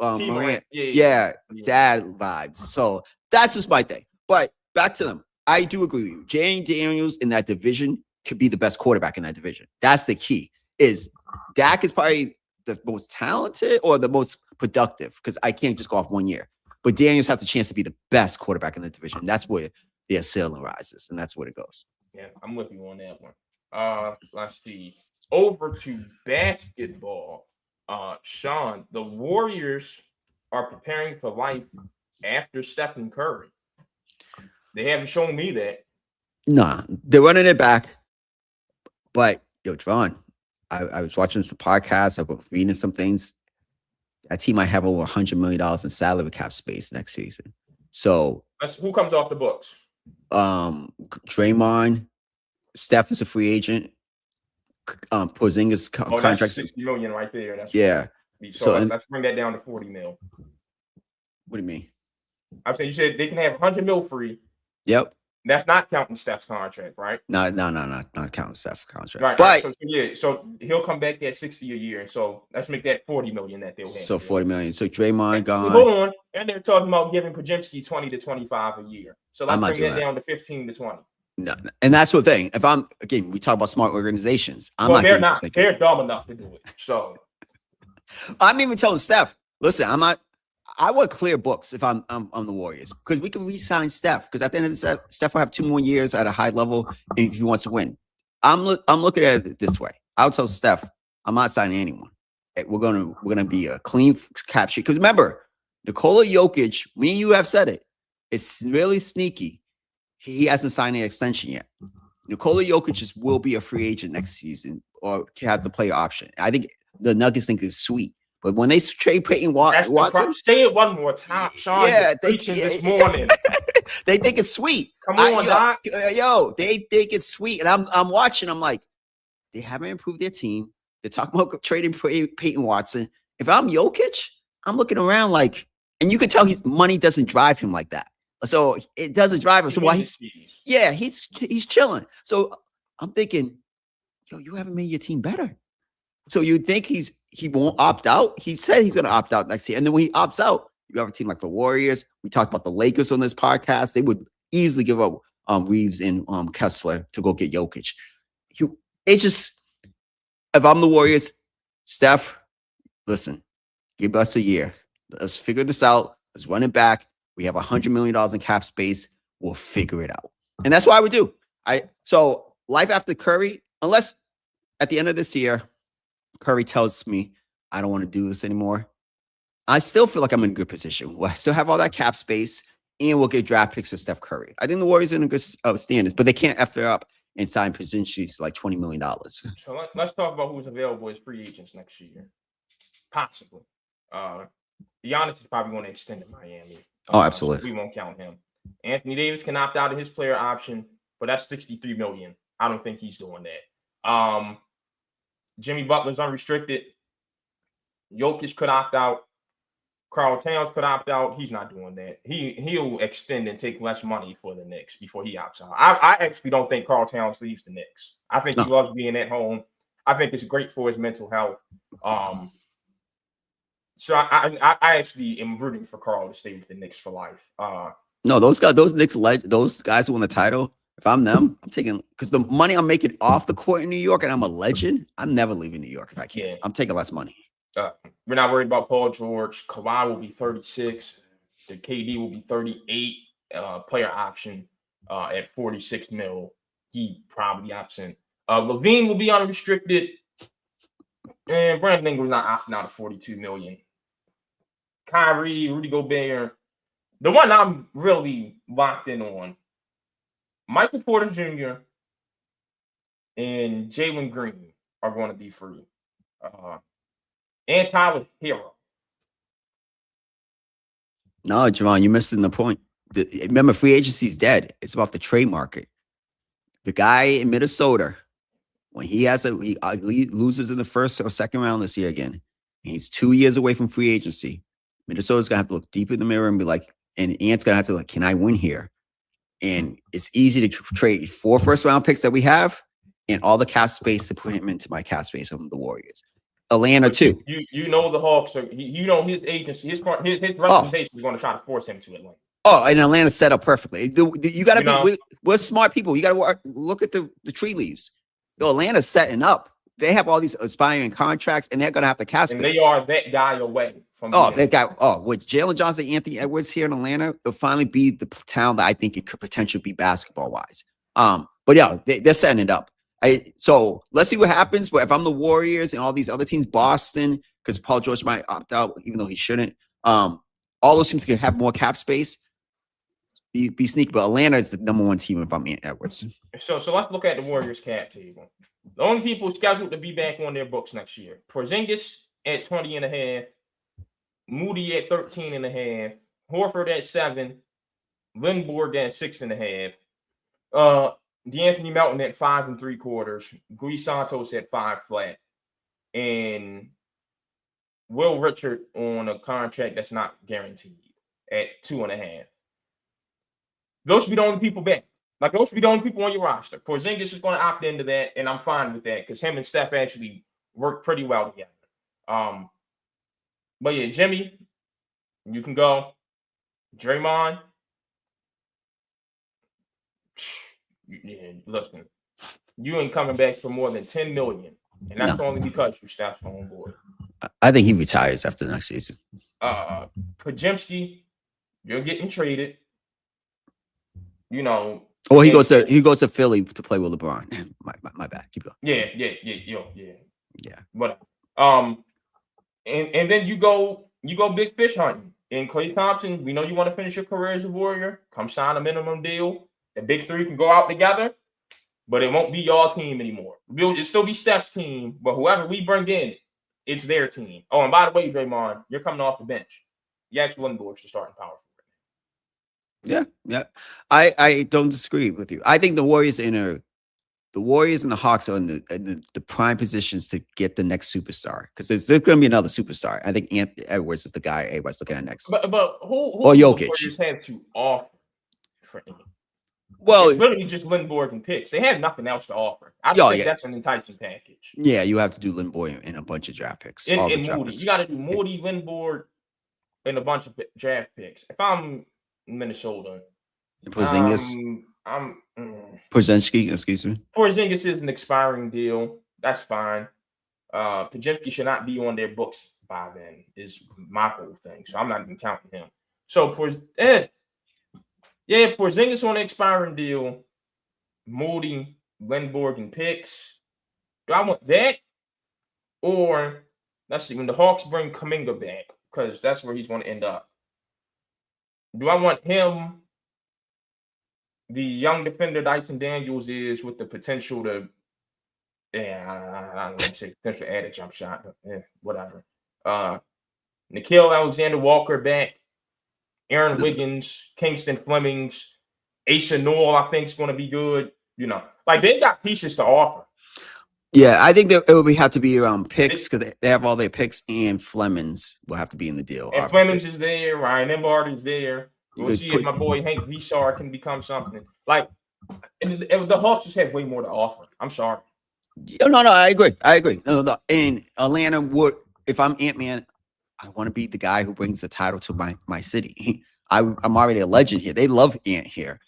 Morant. Yeah, dad vibes. So that's just my thing. But back to them. I do agree with you. Jane Daniels in that division could be the best quarterback in that division. That's the key. Is Dak is probably the most talented or the most productive because I can't just go off 1 year. But Daniels has a chance to be the best quarterback in the division. That's where their ceiling rises, and that's where it goes. Yeah, I'm with you on that one. Let's see. Over to basketball. Sean, the Warriors are preparing for life after Stephen Curry. They haven't shown me that. Nah, they're running it back. But, yo, Javon, I was watching some podcasts. I was reading some things. That team might have over $100 million in salary cap space next season. So who comes off the books? Draymond, Steph is a free agent. Porzingis contract that's $60 million right there. That's yeah. So let's bring that down to $40 million. What do you mean? I'm saying you said they can have $100 million free. Yep. That's not counting Steph's contract, right? No, not counting Steph's contract. Right. But so he'll come back at 60 a year. So let's make that 40 million that they'll have. So 40 million. So Draymond gone. Hold on. And they're talking about giving Podziemski 20 to 25 a year. So let's bring that down to 15 to 20. No, and that's the thing. We talk about smart organizations. They're not. They're dumb enough to do it. So I'm even telling Steph, listen, I want clear books if I'm the Warriors because we can re-sign Steph because at the end of the Steph will have 2 more years at a high level if he wants to win. I'm looking at it this way. I'll tell Steph I'm not signing anyone. We're gonna be a clean cap sheet because remember Nikola Jokic. Me and you have said it. It's really sneaky. He hasn't signed an extension yet. Nikola Jokic will be a free agent next season or have the player option. I think the Nuggets think it's sweet. But when they trade Peyton Watson, say it one more time, Sean. Yeah, this morning. They think it's sweet. Come on, Doc. They think it's sweet, and I'm watching. I'm like, they haven't improved their team. They're talking about trading Peyton Watson. If I'm Jokic, I'm looking around like, and you can tell his money doesn't drive him like that. So it doesn't drive him. So why? He's chilling. So I'm thinking, yo, you haven't made your team better. So you think he won't opt out? He said he's going to opt out next year. And then when he opts out, you have a team like the Warriors. We talked about the Lakers on this podcast. They would easily give up Reeves and Kessler to go get Jokic. It's just, if I'm the Warriors, Steph, listen, give us a year. Let's figure this out. Let's run it back. We have $100 million in cap space. We'll figure it out. And that's what I would do. So life after Curry, unless at the end of this year, Curry tells me I don't want to do this anymore, I still feel like I'm in a good position. We'll still have all that cap space, and we'll get draft picks for Steph Curry. I think the Warriors are in a good standards, but they can't F it up and sign positions like $20 million. So let's talk about who's available as free agents next year. Possibly. Giannis is probably going to extend in Miami. Oh, absolutely. So we won't count him. Anthony Davis can opt out of his player option, but that's $63 million. I don't think he's doing that. Jimmy Butler's unrestricted. Jokic could opt out. Karl Towns could opt out. He's not doing that. He'll extend and take less money for the Knicks before he opts out. I actually don't think Karl Towns leaves the Knicks. I think he loves being at home. I think it's great for his mental health. So I actually am rooting for Karl to stay with the Knicks for life. No, those guys, those guys who won the title. If I'm them, I'm taking, because the money I'm making off the court in New York, and I'm a legend. I'm never leaving New York if I can. Yeah. I'm taking less money. We're not worried about Paul George. Kawhi will be 36. The KD will be 38. Player option at 46 mil. He probably opts in. Levine will be unrestricted. And Brandon Ingram's not opting out of 42 million. Kyrie, Rudy Gobert. The one I'm really locked in on, Michael Porter Jr. and Jalen Green are going to be free. And Tyler Hero. No, Javon, you're missing the point. Remember, free agency is dead. It's about the trade market. The guy in Minnesota, when he loses in the first or second round this year again, and he's 2 years away from free agency, Minnesota's gonna have to look deep in the mirror and be like, and Ant's gonna have to like, can I win here? And it's easy to trade 4 first-round picks that we have and all the cap space to put him into my cap space on the Warriors. Atlanta too. You know the Hawks are. You know his agency, his representation is going to try to force him to Atlanta. Oh, and Atlanta set up perfectly. You got to be. We're smart people. You got to look at the tree leaves. Atlanta's setting up. They have all these aspiring contracts, and they're going to have the cap space. And they are that guy away from. With Jalen Johnson, Anthony Edwards here in Atlanta, it'll finally be the town that I think it could potentially be basketball wise. But yeah, they're setting it up. So let's see what happens. But if I'm the Warriors and all these other teams, Boston, because Paul George might opt out, even though he shouldn't. All those teams can have more cap space. Be sneaky, but Atlanta is the number 1 team if I'm Edwards. So let's look at the Warriors cap table. The only people scheduled to be back on their books next year: Porzingis at 20.5, Moody at 13.5, Horford at 7, Lindborg at 6.5. DeAnthony Melton at 5 3/4, Gui Santos at 5 flat, and Will Richard on a contract that's not guaranteed at 2.5. Those should be the only people back. Like, those should be the only people on your roster. Porzingis is going to opt into that, and I'm fine with that because him and Steph actually work pretty well together. But yeah, Jimmy, you can go. Draymond. Yeah, listen, you ain't coming back for more than $10 million, and that's only because you Steph's homeboy. I think he retires after the next season. Podziemski, you're getting traded. You know. Or he goes to Philly to play with LeBron. My bad. Keep going. Yeah. But and then you go big fish hunting. And Klay Thompson, we know you want to finish your career as a Warrior. Come sign a minimum deal. The big three can go out together, but it won't be your team anymore. It'll still be Steph's team, but whoever we bring in, it's their team. Oh, and by the way, Draymond, you're coming off the bench. Yax Lindborg's the starting power forward. Yeah. I don't disagree with you. I think the Warriors and the Hawks are in the prime positions to get the next superstar because there's going to be another superstar. I think Anthony Edwards is the guy everybody's looking at next. But who or do Jokic. the Warriors have to offer for him? Well, it's literally just Lindborg and picks. They have nothing else to offer. I think that's an enticing package. Yeah, you have to do Lindborg and a bunch of draft picks. And Moody. You got to do Moody, Lindborg, and a bunch of draft picks. If I'm Minnesota, Porzingis, Porzingis, excuse me. Porzingis is an expiring deal. That's fine. Podziemski should not be on their books by then. Is my whole thing. So I'm not even counting him. So Porzingis on an expiring deal, Moody, Lindborg, and picks. Do I want that? Or let's see, when the Hawks bring Kuminga back, because that's where he's going to end up. Do I want him, the young defender Dyson Daniels is, with the potential to, I don't want to say potential to add a jump shot, but whatever. Nickeil Alexander-Walker back, Aaron Wiggins, Kingston Flemings, Asa Noel, I think is going to be good. Like they got pieces to offer. Yeah, I think that it would have to be around picks because they have all their picks, and Flemings will have to be in the deal. And obviously. Flemings is there, Ryan Embard is there. We'll see if my boy Hank Vsar can become something. Like, and the Hawks just have way more to offer. I'm sorry. No, I agree. No. And Atlanta would, if I'm Ant-Man, I want to be the guy who brings the title to my city. I'm already a legend here. They love Ant here.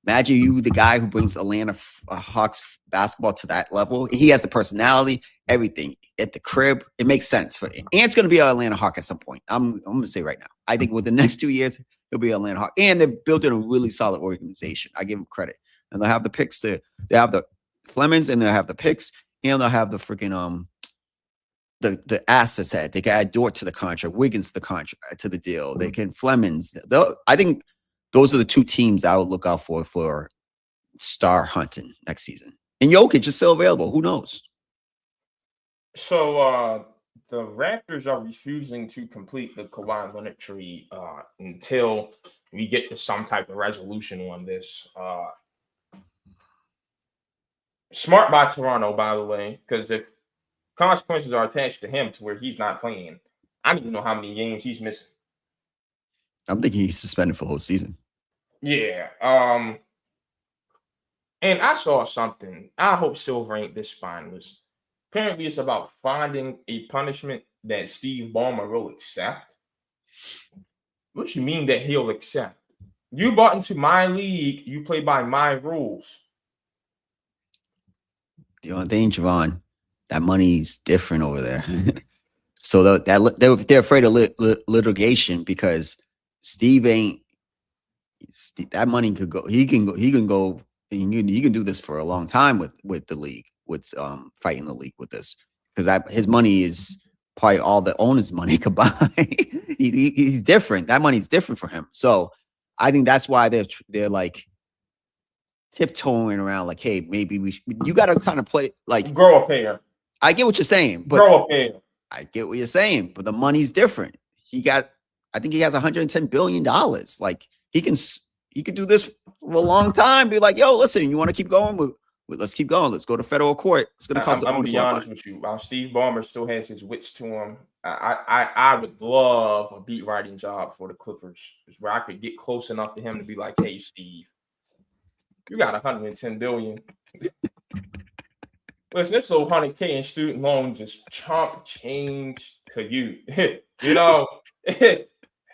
Imagine you, the guy who brings Atlanta Hawks basketball to that level. He has the personality, everything at the crib. It makes sense for it. Ant's going to be an Atlanta Hawk at some point. I'm going to say right now. I think with the next 2 years, he'll be an Atlanta Hawk. And they've built in a really solid organization. I give them credit. And they'll have the picks they have the Flemings, and they'll have the picks, and they'll have the freaking the assets that they can add Dort to the contract, Wiggins to the contract, to the deal. They can Flemings. I think those are the two teams I would look out for star hunting next season. And Jokic is still available. Who knows? So the Raptors are refusing to complete the Kawhi Leonard trade until we get to some type of resolution on this. Smart by Toronto, by the way, because if consequences are attached to him to where he's not playing, I don't even know how many games he's missing. I'm thinking he's suspended for the whole season. Yeah. And I saw something. I hope Silver ain't this spineless. Apparently, it's about finding a punishment that Steve Ballmer will accept. What you mean that he'll accept? You bought into my league. You play by my rules. The only thing, Javon, that money's different over there. So they're afraid of litigation because Steve ain't. That money could go. He can go. He can do this for a long time with the league, with fighting the league with this, because his money is probably all the owner's money combined. He's different. That money's different for him. So I think that's why they're like tiptoeing around, like, hey, maybe you got to kind of play like grow a pair. I get what you're saying, but grow a pair. I get what you're saying, but the money's different. I think he has $110 billion. Like he can do this for a long time. Be like, yo, listen, you want to keep going? Let's keep going. Let's go to federal court. It's going to cost. I'm gonna be honest with you. While Steve Ballmer still has his wits to him, I would love a beat writing job for the Clippers, where I could get close enough to him to be like, hey, Steve, you got $110 billion. Listen, this little $100K in student loans is chump change to you.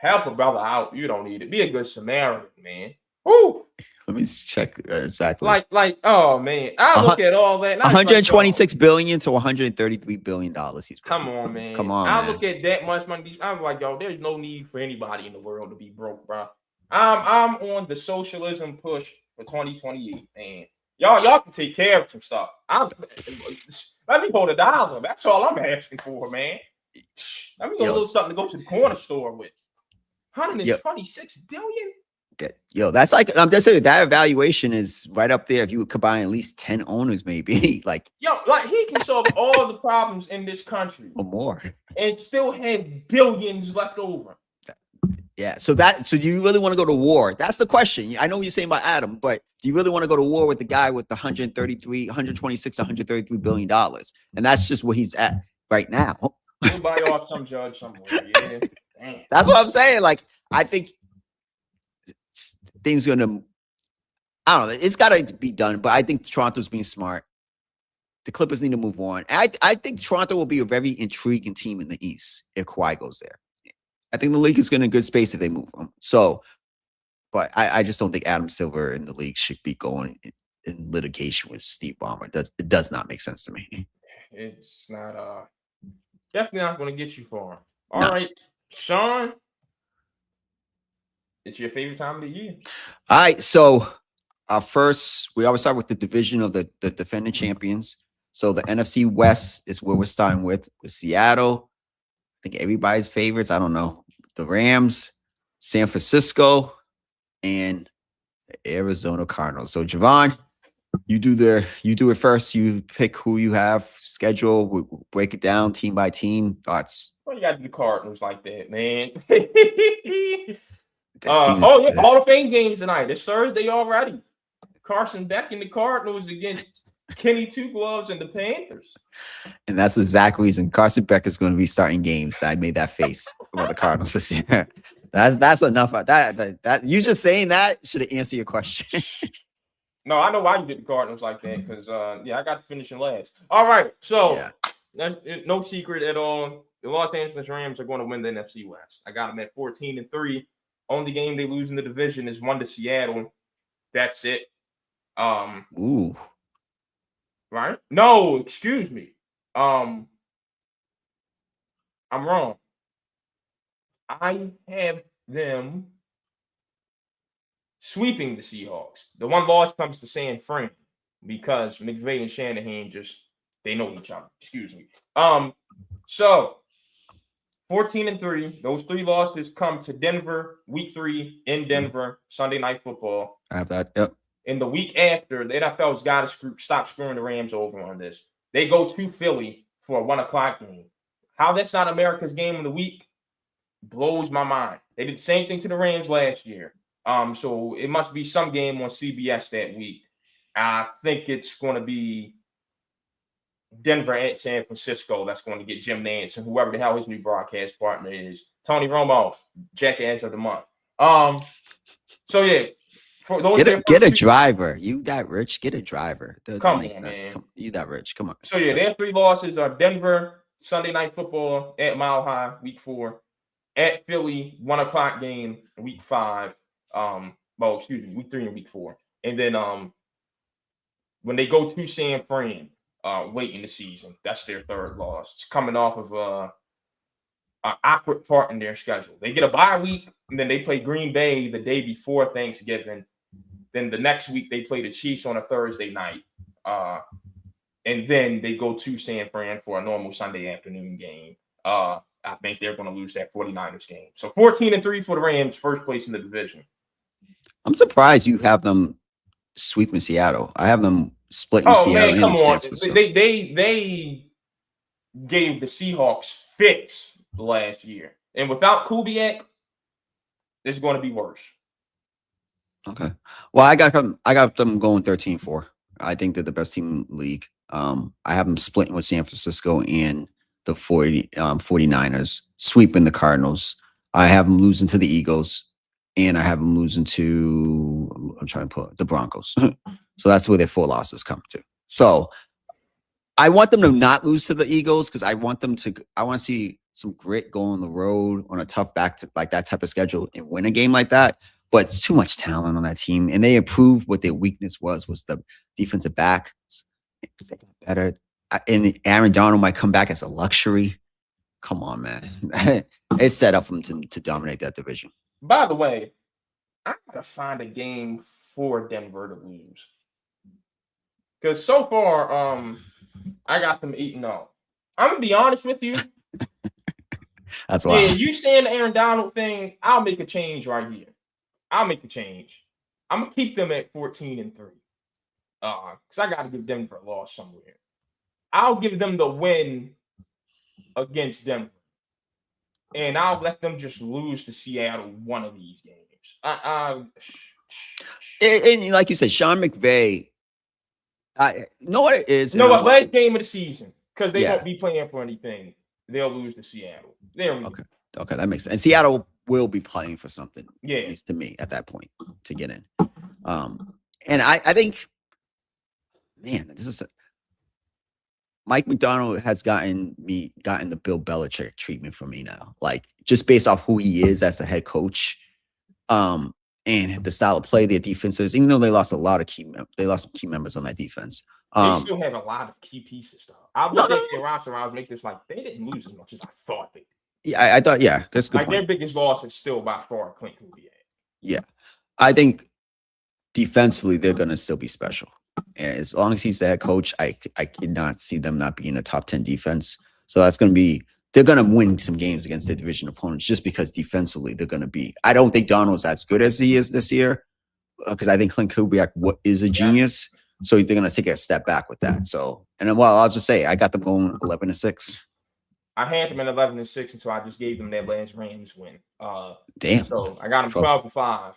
Help a brother out. You don't need it. Be a good Samaritan, man. Woo! Let me check exactly. Like, oh man, I look at all that. 126 billion to 133 billion dollars. Come on, man. I look at that much money. I'm like, yo, there's no need for anybody in the world to be broke, bro. I'm on the socialism push for 2028, man. Y'all can take care of some stuff. Let me hold $1. That's all I'm asking for, man. Let me get a little something to go to the corner store with. 126 billion. Yo, that's like I'm just saying that evaluation is right up there. If you would combine at least 10 owners, maybe like he can solve all the problems in this country or more, and still have billions left over. Yeah. So do you really want to go to war? That's the question. I know what you're saying about Adam, but do you really want to go to war with the guy with the 126, 133 billion dollars? And that's just where he's at right now. He'll buy off some judge somewhere. Yeah. Damn. That's what I'm saying. Like, I think things gonna. I don't know. It's got to be done, but I think Toronto's being smart. The Clippers need to move on. I think Toronto will be a very intriguing team in the East if Kawhi goes there. I think the league is going in good space if they move him. So, but I just don't think Adam Silver in the league should be going in litigation with Steve Ballmer. It does not make sense to me. It's not definitely not going to get you far. All right, Sean. It's your favorite time of the year. All right, so first, we always start with the division of the defending champions. So the NFC West is where we're starting with Seattle. I think everybody's favorites. I don't know. The Rams, San Francisco, and the Arizona Cardinals. So Javon, you do it first. You pick who you have, schedule, break it down team by team. Thoughts. Well, you got to do the Cardinals like that, man. That team is Oh yeah, Hall of Fame games tonight. It's Thursday already. Carson Beck and the Cardinals against Kenny Two Gloves and the Panthers. and that's the exact reason Carson Beck is going to be starting games that I made that face about the Cardinals this year. That's enough. That you just saying that should have answered your question. No, I know why you did the Cardinals like that because I got to finishing last. All right, so that's no secret at all. The Los Angeles Rams are going to win the NFC West. I got them at 14-3. Only game they lose in the division is 1 to Seattle. That's it. Ooh. Right? No, excuse me. I'm wrong. I have them sweeping the Seahawks. The one loss comes to San Fran because McVay and Shanahan they know each other. Excuse me. So 14-3. Those 3 losses come to Denver, week 3 in Denver, Sunday Night Football. I have that. Yep. And the week after, the NFL's got to stop screwing the Rams over on this. They go to Philly for a 1:00 game. How that's not America's game of the week blows my mind. They did the same thing to the Rams last year. So it must be some game on CBS that week. I think it's going to be Denver at San Francisco. That's going to get Jim Nantz and whoever the hell his new broadcast partner is. Tony Romo, jackass of the month. So yeah. For those get a driver. You that rich? Get a driver. Come on, man. You that rich? Come on. So yeah, their 3 losses are Denver, Sunday Night Football at Mile High, week 4. At Philly, 1:00 game, week 5. Week 3 and week 4. And then when they go to San Fran late in the season, that's their 3rd loss. It's coming off of an awkward part in their schedule. They get a bye week, and then they play Green Bay the day before Thanksgiving. Then the next week they play the Chiefs on a Thursday night. And then they go to San Fran for a normal Sunday afternoon game. I think they're going to lose that 49ers game. So 14-3 for the Rams, first place in the division. I'm surprised you have them sweeping Seattle. I have them splitting Seattle and San Francisco. They gave the Seahawks fits last year. And without Kubiak, it's going to be worse. Okay. Well, I got them going 13-4. I think they're the best team in the league. I have them splitting with San Francisco and the 49ers, sweeping the Cardinals. I have them losing to the Eagles, and I have them losing to the Broncos. So that's where their 4 losses come to. So I want them to not lose to the Eagles because I want to see some grit go on the road on a tough like that type of schedule and win a game like that. But it's too much talent on that team, and they improved what their weakness was the defensive back. They got better. And Aaron Donald might come back as a luxury. Come on, man. It's set up for them to dominate that division. By the way, I gotta find a game for Denver to lose. Because so far, I got them 8-0. I'm gonna be honest with you. That's why. Yeah, you saying the Aaron Donald thing, I'll make a change right here. I'll make the change. I'm gonna keep them at 14-3. Because I gotta give Denver a loss somewhere. I'll give them the win against Denver. And I'll let them just lose to Seattle one of these games. And like you said, Sean McVay, know what it is? You know what? Last game of the season, because they won't be playing for anything. They'll lose to Seattle. Okay, that makes sense. And Seattle will be playing for something, at least to me, at that point to get in. And I think, man, Mike McDonald has gotten the Bill Belichick treatment from me now. Like, just based off who he is as a head coach, and the style of play, their defenses. Even though they lost some key members on that defense. They still have a lot of key pieces, though. I looked at their roster and I was making this like they didn't lose as much as I thought they did. Yeah, I thought, that's good. Like, their biggest loss is still by far Clint Kubiak. Yeah. I think defensively they're going to still be special. And as long as he's the head coach, I cannot see them not being a top 10 defense. So that's going to be they're going to win some games against their division opponents just because defensively they're going to be. I don't think Donald's as good as he is this year because I think Clint Kubiak is a genius. So they're going to take a step back with that. So and then I'll just say I got them going 11-6. I had them at 11-6 until I just gave them that last Rams win. Damn. So I got them 12-5.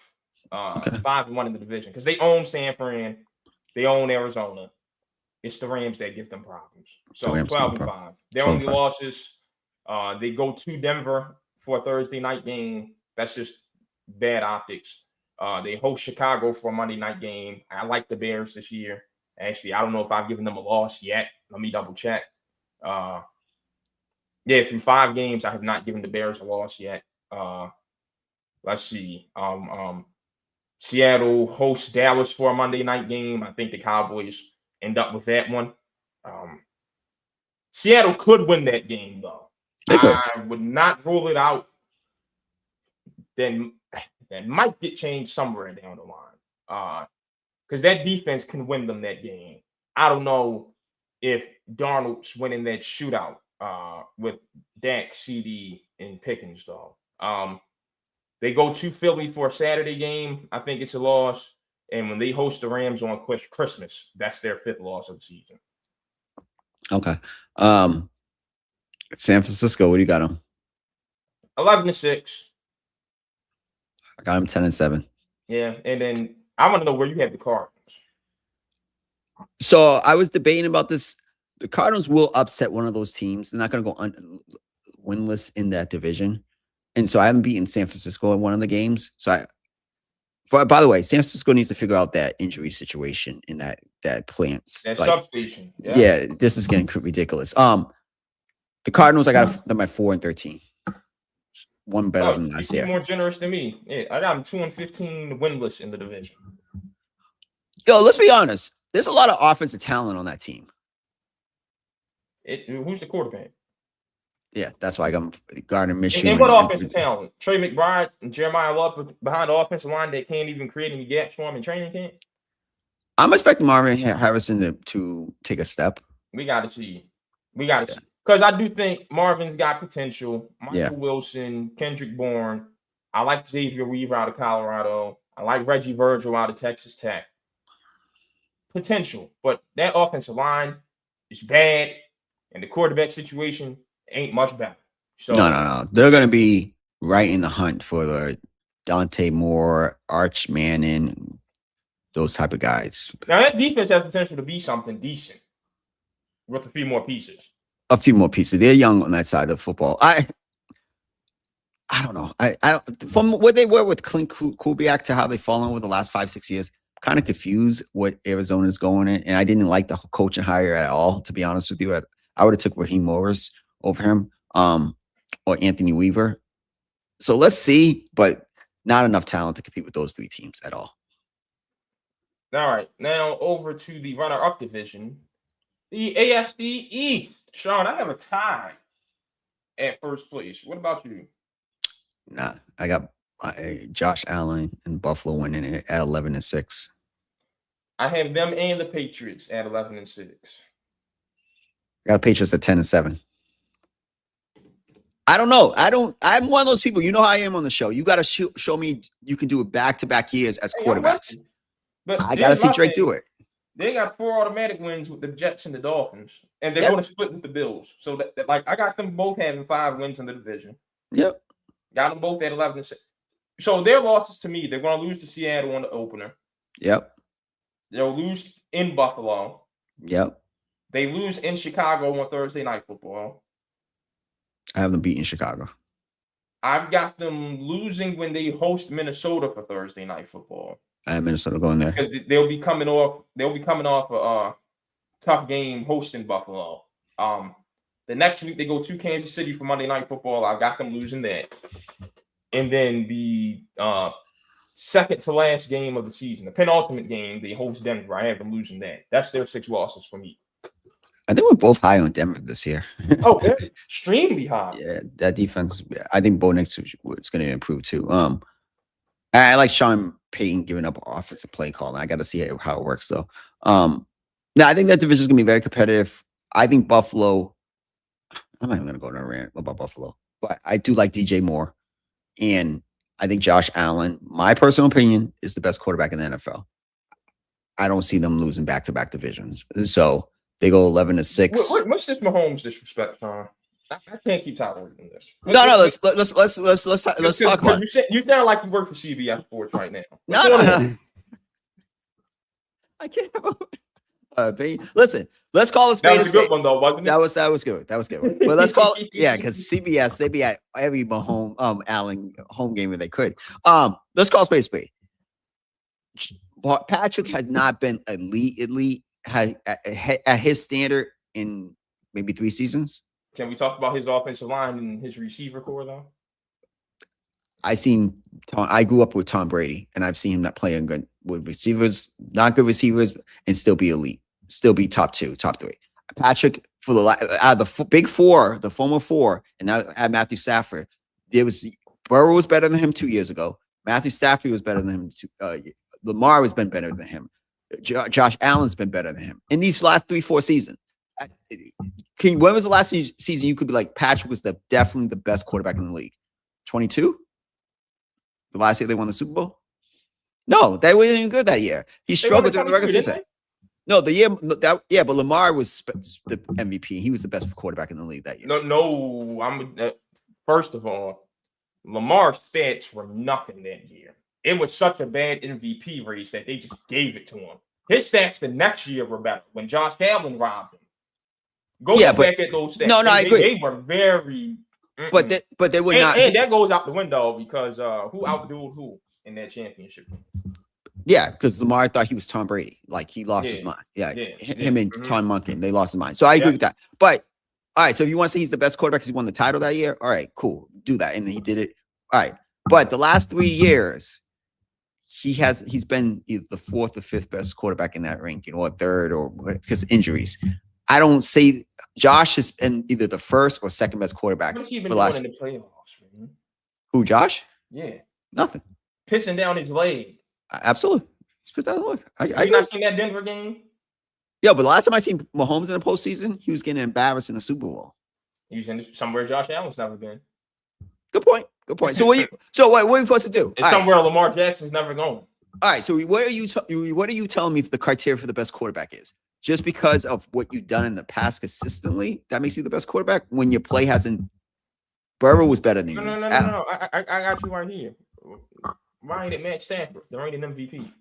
5-1 in the division because they own San Fran, they own Arizona. It's the Rams that give them problems. So 12-5. Their only losses, they go to Denver for a Thursday night game. That's just bad optics. They host Chicago for a Monday night game. I like the Bears this year. Actually, I don't know if I've given them a loss yet. Let me double check. Through 5 games, I have not given the Bears a loss yet. Let's see. Seattle hosts Dallas for a Monday night game. I think the Cowboys end up with that one. Seattle could win that game, though. I would not rule it out. Then that might get changed somewhere down the line. Because that defense can win them that game. I don't know if Darnold's winning that shootout with Dak, CD, and Pickens, though. They go to Philly for a Saturday game. I think it's a loss. And when they host the Rams on Christmas, that's their 5th loss of the season. Okay. San Francisco, what do you got them? 11-6. I got them 10-7. Yeah, and then I want to know where you have the Cardinals. So I was debating about this. The Cardinals will upset one of those teams. They're not going to go winless in that division. And so I haven't beaten San Francisco in one of the games. So by the way, San Francisco needs to figure out that injury situation in that plants. That substation. Yeah, this is getting ridiculous. The Cardinals, I got them at 4-13. One better than last year. More generous than me. Yeah, I got them 2-15 winless in the division. Yo, let's be honest. There's a lot of offensive talent on that team. Who's the quarterback? Yeah, that's why I got Gardner Minshew. And what offensive talent? Trey McBride and Jeremiah Love behind the offensive line that can't even create any gaps for him in training camp? I'm expecting Marvin Harrison to take a step. We got to see. Because I do think Marvin's got potential. Michael Wilson, Kendrick Bourne. I like Xavier Weaver out of Colorado. I like Reggie Virgil out of Texas Tech. Potential. But that offensive line is bad. And the quarterback situation ain't much better. So No. They're going to be right in the hunt for the Dante Moore, Arch Manning, those type of guys. Now, that defense has potential to be something decent with a few more pieces. They're young on that side of football. I don't know. I don't, from where they were with Clint Kubiak to how they've fallen over the last 5-6 years, kind of confused what Arizona's going in. And I didn't like the coaching hire at all, to be honest with you. I would have took Raheem Morris over him, or Anthony Weaver. So let's see, but not enough talent to compete with those 3 teams at all. All right, now over to the runner-up division, the AFC East. Sean, I have a tie at first place. What about you? Nah, I got Josh Allen and Buffalo winning it at 11-6. I have them and the Patriots at 11-6. I got Patriots at 10-7. I don't know. I'm one of those people. You know how I am on the show. You got to show me you can do it back-to-back years as quarterbacks. But I got to see Drake do it. They got 4 automatic wins with the Jets and the Dolphins, and they're going to split with the Bills. So, I got them both having 5 wins in the division. Yep. Got them both at 11-6. So, their losses to me, they're going to lose to Seattle on the opener. Yep. They'll lose in Buffalo. Yep. They lose in Chicago on Thursday Night Football. I have them beating Chicago. I've got them losing when they host Minnesota for Thursday Night Football. I have Minnesota going there because they'll be coming off a tough game hosting Buffalo. The next week they go to Kansas City for Monday Night Football. I got them losing that, and then the second to last game of the season, the penultimate game, they host Denver. I have them losing that. That's their 6 losses for me. I think we're both high on Denver this year. Oh, they're extremely high. Yeah, that defense. I think Bo Nix is going to improve too. I like Sean Payton giving up offensive play calling. I got to see how it works though. No, I think that division is going to be very competitive. I think Buffalo. I'm not even going to go on a rant about Buffalo, but I do like DJ Moore, and I think Josh Allen, my personal opinion, is the best quarterback in the NFL. I don't see them losing back-to-back divisions, so they go 11-6. What's this Mahomes disrespect, Sean? I can't keep tolerating this. No, let's talk about it. You sound like you work for CBS Sports right now. No. I can't. Listen, let's call a spade a spade. That was a good one, though, wasn't it? That was good. That was good. But let's call it, yeah, because CBS, they be at every Mahomes Allen home game if they could. Let's call a spade a spade. Patrick has not been elite at his standard in maybe 3 seasons. Can we talk about his offensive line and his receiver core, though? I grew up with Tom Brady, and I've seen him not playing good with receivers, not good receivers, and still be elite, still be top 2, top 3. Patrick, for out of the big 4, the former 4, and now add Matthew Stafford, Burrow was better than him 2 years ago. Matthew Stafford was better than him. Lamar has been better than him. Josh Allen's been better than him in these last 3-4 seasons. When was the last season you could be like Patrick was definitely the best quarterback in the league? 22? The last year they won the Super Bowl? No, they weren't even good that year. He struggled during the regular season. No, but Lamar was the MVP. He was the best quarterback in the league that year. No, first of all, Lamar's stats were nothing that year. It was such a bad MVP race that they just gave it to him. His stats the next year were better when Josh Allen robbed him. Back at those stats. No, I agree. They were very. But they were not. And that goes out the window because who outdueled who in that championship? Yeah, because Lamar thought he was Tom Brady. Like he lost his mind. Him and Tom Munkin, they lost his mind. So I agree with that. But all right, so if you want to say he's the best quarterback because he won the title that year, all right, cool, do that, and he did it. All right, but the last 3 years, he's been either the 4th or 5th best quarterback in that ranking, or 3rd, or because injuries. I don't say Josh has been either the 1st or 2nd best quarterback. What's he been doing in the playoffs? Man? Who, Josh? Yeah, nothing. Pissing down his leg. Absolutely. He's pissed down the leg. I not seen that Denver game? Yeah, but the last time I seen Mahomes in the postseason, he was getting embarrassed in the Super Bowl. He was in somewhere Josh Allen's never been. Good point. So what are you supposed to do? It's somewhere Lamar Jackson's never going. All right. So what are you telling me if the criteria for the best quarterback is? Just because of what you've done in the past consistently, that makes you the best quarterback when your play hasn't. Burrow was better than you. No. I got you right here. Why ain't it Matt Stafford? There ain't an MVP.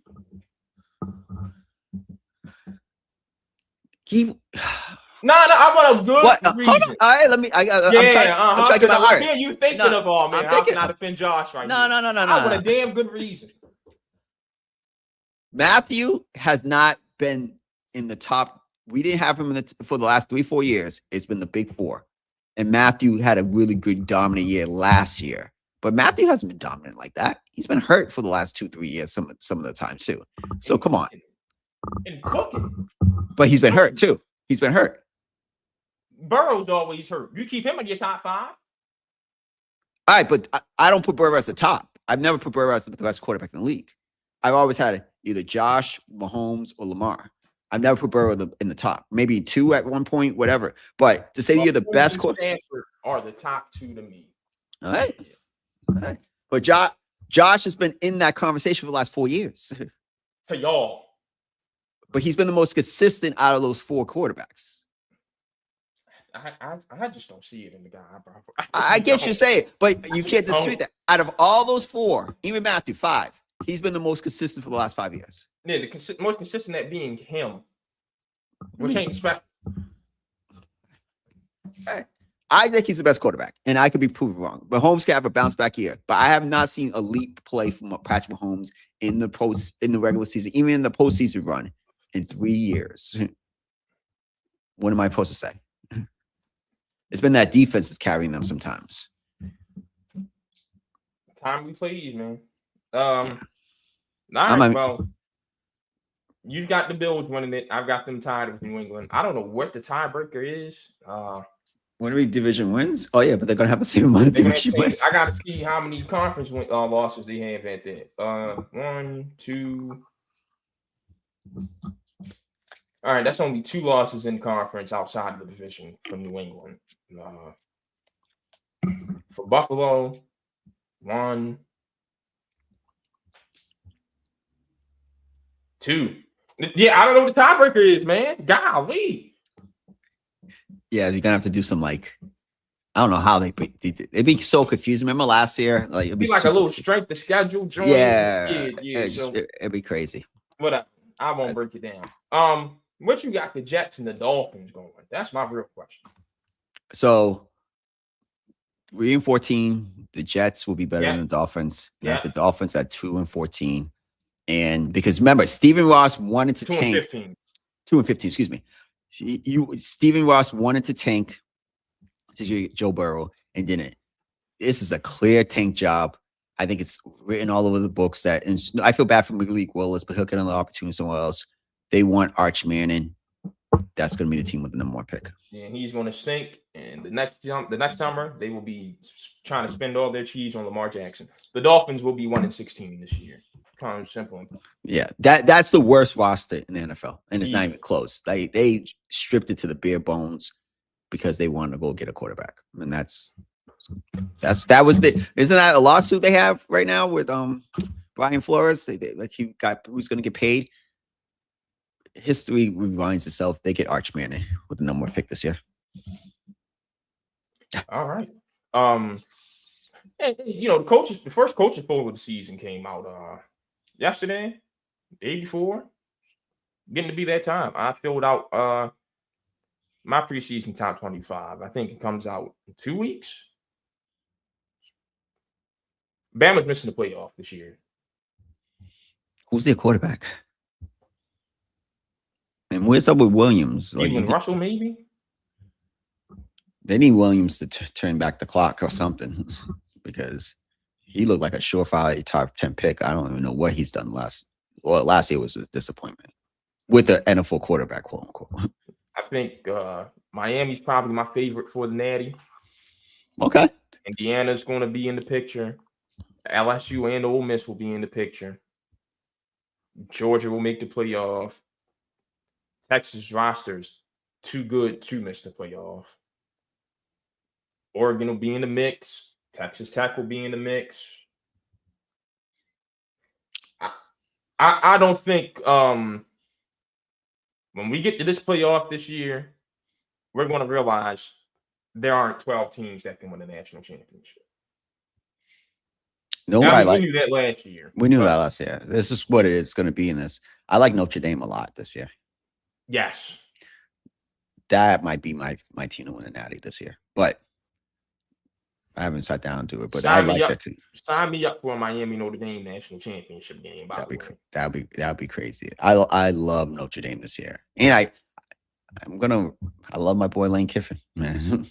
I want a good reason. All right, I'm trying to get my word. I hear you thinking of all, man. How can I defend Josh right now? No. I want a damn good reason. Matthew has not been in the top. We didn't have him for the last 3-4 years. It's been the big 4. And Matthew had a really good dominant year last year. But Matthew hasn't been dominant like that. He's been hurt for the last 2-3 years, some of the time too. So come on. And cooking. But he's been hurt too. He's been hurt. Burrow's always hurt. You keep him in your top 5. All right, but I don't put Burrow as the top. I've never put Burrow as the best quarterback in the league. I've always had either Josh, Mahomes, or Lamar. I've never put Burrow in the top. Maybe 2 at one point, whatever. But to say you're the best quarterback are the top 2 to me. All right. But Josh has been in that conversation for the last 4 years. To y'all. But he's been the most consistent out of those 4 quarterbacks. I just don't see it in the guy. I get you say it, but you can't dispute that. Out of all those 4, even Matthew, 5, he's been the most consistent for the last 5 years. Yeah, the most consistent at being him. Which ain't special. Hey, I think he's the best quarterback, and I could be proven wrong. But Mahomes can have a bounce back year. But I have not seen elite play from Patrick Mahomes in the regular season, even in the postseason run, in 3 years. What am I supposed to say? It's been that defense that's carrying them sometimes. Time we please, man. Well, you've got the Bills winning it. I've got them tied with New England. I don't know what the tiebreaker is. What are we division wins? Oh yeah, but they're gonna have the same amount of division wins. I gotta see how many conference losses they have at that. 1, 2. All right, that's only 2 losses in conference outside of the division from New England. For Buffalo, 1, 2. Yeah, I don't know what the tiebreaker is, man. Golly. Yeah, you're gonna have to do some like, I don't know how it'd be so confusing. Remember last year? Like it'd Be like a little strength of schedule joint. Yeah. So It'd be crazy. Whatever. I won't break it down. What you got the Jets and the Dolphins going? That's my real question. So 3-14, the Jets will be better than the Dolphins. And I have the Dolphins at 2-14. And because remember, Stephen Ross wanted to tank 2-15, excuse me. Stephen Ross wanted to tank to Joe Burrow and didn't. This is a clear tank job. I think it's written all over the books that, and I feel bad for Malik Willis, but he'll get another opportunity somewhere else. They want Arch Manning. That's going to be the team with the number 1 pick. Yeah, and he's going to stink. And the next summer, they will be trying to spend all their cheese on Lamar Jackson. The Dolphins will be 1-16 this year. Kind of simple. Yeah, that's the worst roster in the NFL, and it's not even close. They stripped it to the bare bones because they wanted to go get a quarterback, and isn't that a lawsuit they have right now with Brian Flores? They like who's going to get paid. History rewinds itself. They get Arch Manning with the number 1 pick this year. All right. And, the first coaches poll of the season came out yesterday, the day before. Getting to be that time. I filled out my preseason top 25. I think it comes out in 2 weeks. Bama's missing the playoff this year. Who's their quarterback? And where's up with Williams? Even Russell, maybe? They need Williams to turn back the clock or something because he looked like a surefire top 10 pick. I don't even know what he's done last year was a disappointment with the NFL quarterback, quote unquote. I think Miami's probably my favorite for the Natty. Okay. Indiana's going to be in the picture. LSU and Ole Miss will be in the picture. Georgia will make the playoff. Texas roster's too good to miss the playoff. Oregon will be in the mix. Texas Tech will be in the mix. I don't think when we get to this playoff this year, we're going to realize there aren't 12 teams that can win a national championship. We knew that last year. We knew that last year. This is what it's going to be in this. I like Notre Dame a lot this year. Yes. That might be my team to win the Natty this year. But I haven't sat down to it. But I like that too. Sign me up for a Miami Notre Dame national championship game. That'd be crazy. I love Notre Dame this year. And I love my boy Lane Kiffin, man.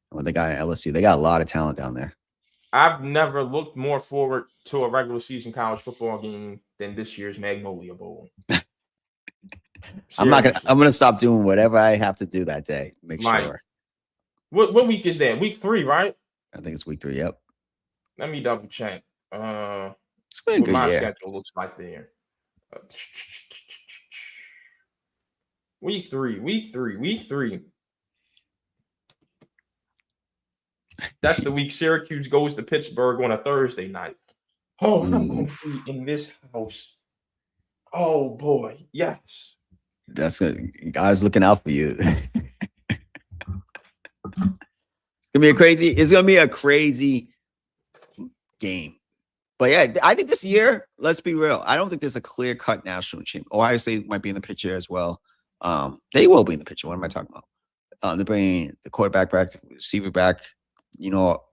What they got at LSU. They got a lot of talent down there. I've never looked more forward to a regular season college football game than this year's Magnolia Bowl. I'm gonna stop doing whatever I have to do that day. Make sure. What week is that? Week 3, right? I think it's week 3. Yep. Let me double check. It's been a good my year. schedule looks like there. Week 3. That's the week Syracuse goes to Pittsburgh on a Thursday night. Oh, I'm going to be in this house. Oh boy, yes. That's good. God's looking out for you. It's gonna be a crazy game. But yeah, I think this year, let's be real. I don't think there's a clear-cut national champion. Ohio State might be in the picture as well. They will be in the picture. What am I talking about? They're bringing the quarterback back, the receiver back.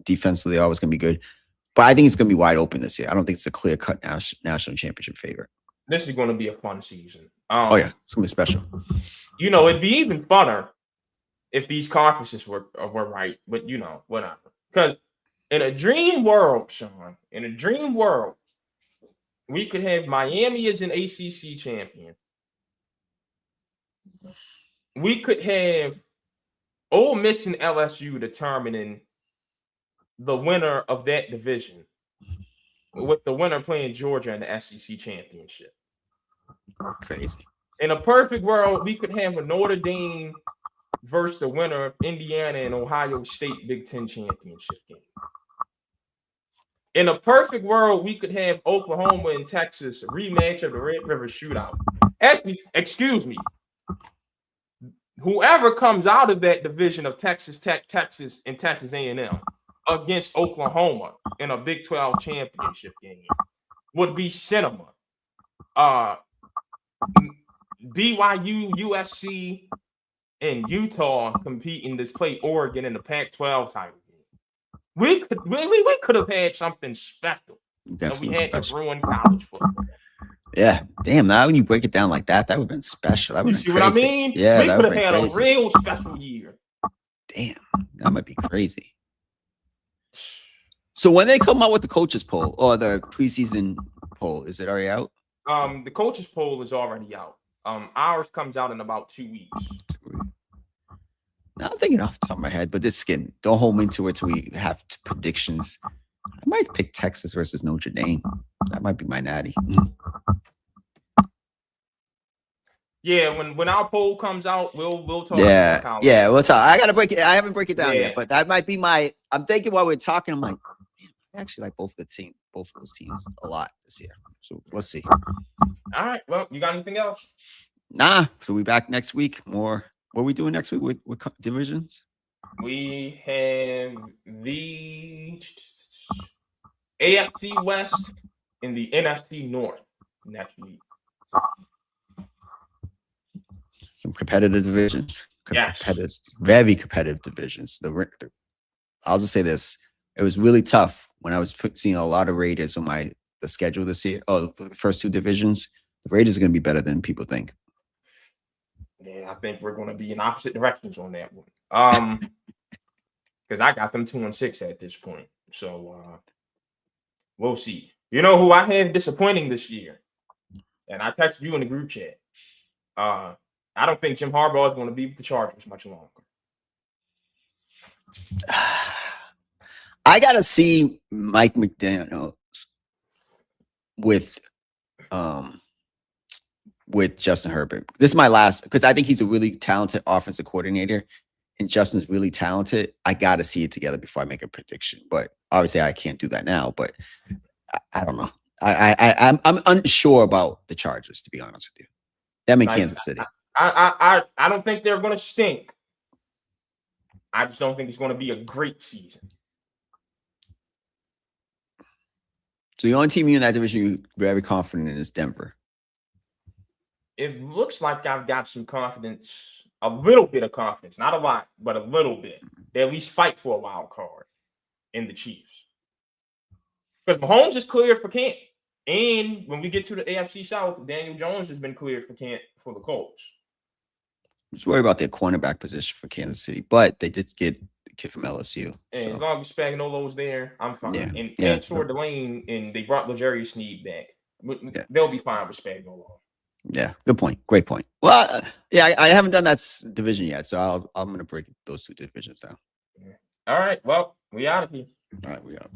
Defensively, they're always gonna be good. But I think it's gonna be wide open this year. I don't think it's a clear-cut national championship favorite. This is going to be a fun season. Oh yeah, it's gonna be special. It'd be even funner if these conferences were right. But whatever. Because in a dream world, Sean, we could have Miami as an ACC champion. We could have Ole Miss and LSU determining the winner of that division, with the winner playing Georgia in the SEC championship. Crazy. In a perfect world, we could have a Notre Dame versus the winner of Indiana and Ohio State Big Ten championship game. In a perfect world, we could have Oklahoma and Texas rematch of the Red River Shootout. Actually, excuse me. Whoever comes out of that division of Texas Tech, Texas, and Texas A&M against Oklahoma in a Big 12 championship game would be cinema. BYU, USC, and Utah competing to play Oregon in the Pac-12 title game. We could have had something special. Definitely and we had special. to ruin college football. Yeah, damn. Now when you break it down like that, that would have been special. That would You have see been what I crazy. mean? Yeah, we that could would have have had been a crazy. real special year. Damn, that might be crazy. So when they come out with the coaches poll or the preseason poll, is it already out? The coaches poll is already out. Ours comes out in about 2 weeks. Now I'm thinking off the top of my head, but this skin, don't hold me to it till we have predictions. I might pick Texas versus Notre Dame. That might be my natty. Yeah, when our poll comes out, we'll talk. Yeah, about yeah, we'll talk. I gotta break it. I haven't break it down Yeah. yet, but that might be my. I'm thinking while we're talking, I'm like, damn, I actually like both of those teams a lot this year. So let's see. All right. Well, you got anything else? Nah. So we back next week. More. What are we doing next week with divisions? We have the AFC West and the NFC North next week. Some competitive divisions. Yes. Very competitive divisions. I'll just say this: it was really tough when I was seeing a lot of Raiders on the schedule this year. Oh, the first two divisions. The Raiders are going to be better than people think. Yeah, I think we're going to be in opposite directions on that one. Because I got them 2-6 at this point. So we'll see. You know who I had disappointing this year? And I texted you in the group chat. I don't think Jim Harbaugh is going to be with the Chargers much longer. I gotta see Mike McDaniels with Justin Herbert. This is my last, because I think he's a really talented offensive coordinator, and Justin's really talented. I gotta see it together before I make a prediction. But obviously, I can't do that now. But I don't know. I'm unsure about the Chargers, to be honest with you. Them in Kansas City. I don't think they're going to stink. I just don't think it's going to be a great season. So the only team in that division you're very confident in is Denver. It looks like I've got some confidence, a little bit of confidence, not a lot, but a little bit. They at least fight for a wild card in the Chiefs. Because Mahomes is cleared for camp. And when we get to the AFC South, Daniel Jones has been cleared for camp for the Colts. Just worry about their cornerback position for Kansas City, but they did get the kid from LSU. And so. as long as Spagnuolo's there, I'm fine. Yeah. And Yeah. Toward the lane, and they brought L'Jarius Sneed back. They'll be fine with Spagnuolo. Yeah, good point. Great point. Well, I haven't done that division yet, so I'm going to break those two divisions down. All right. Well, we out of here. All right, we out.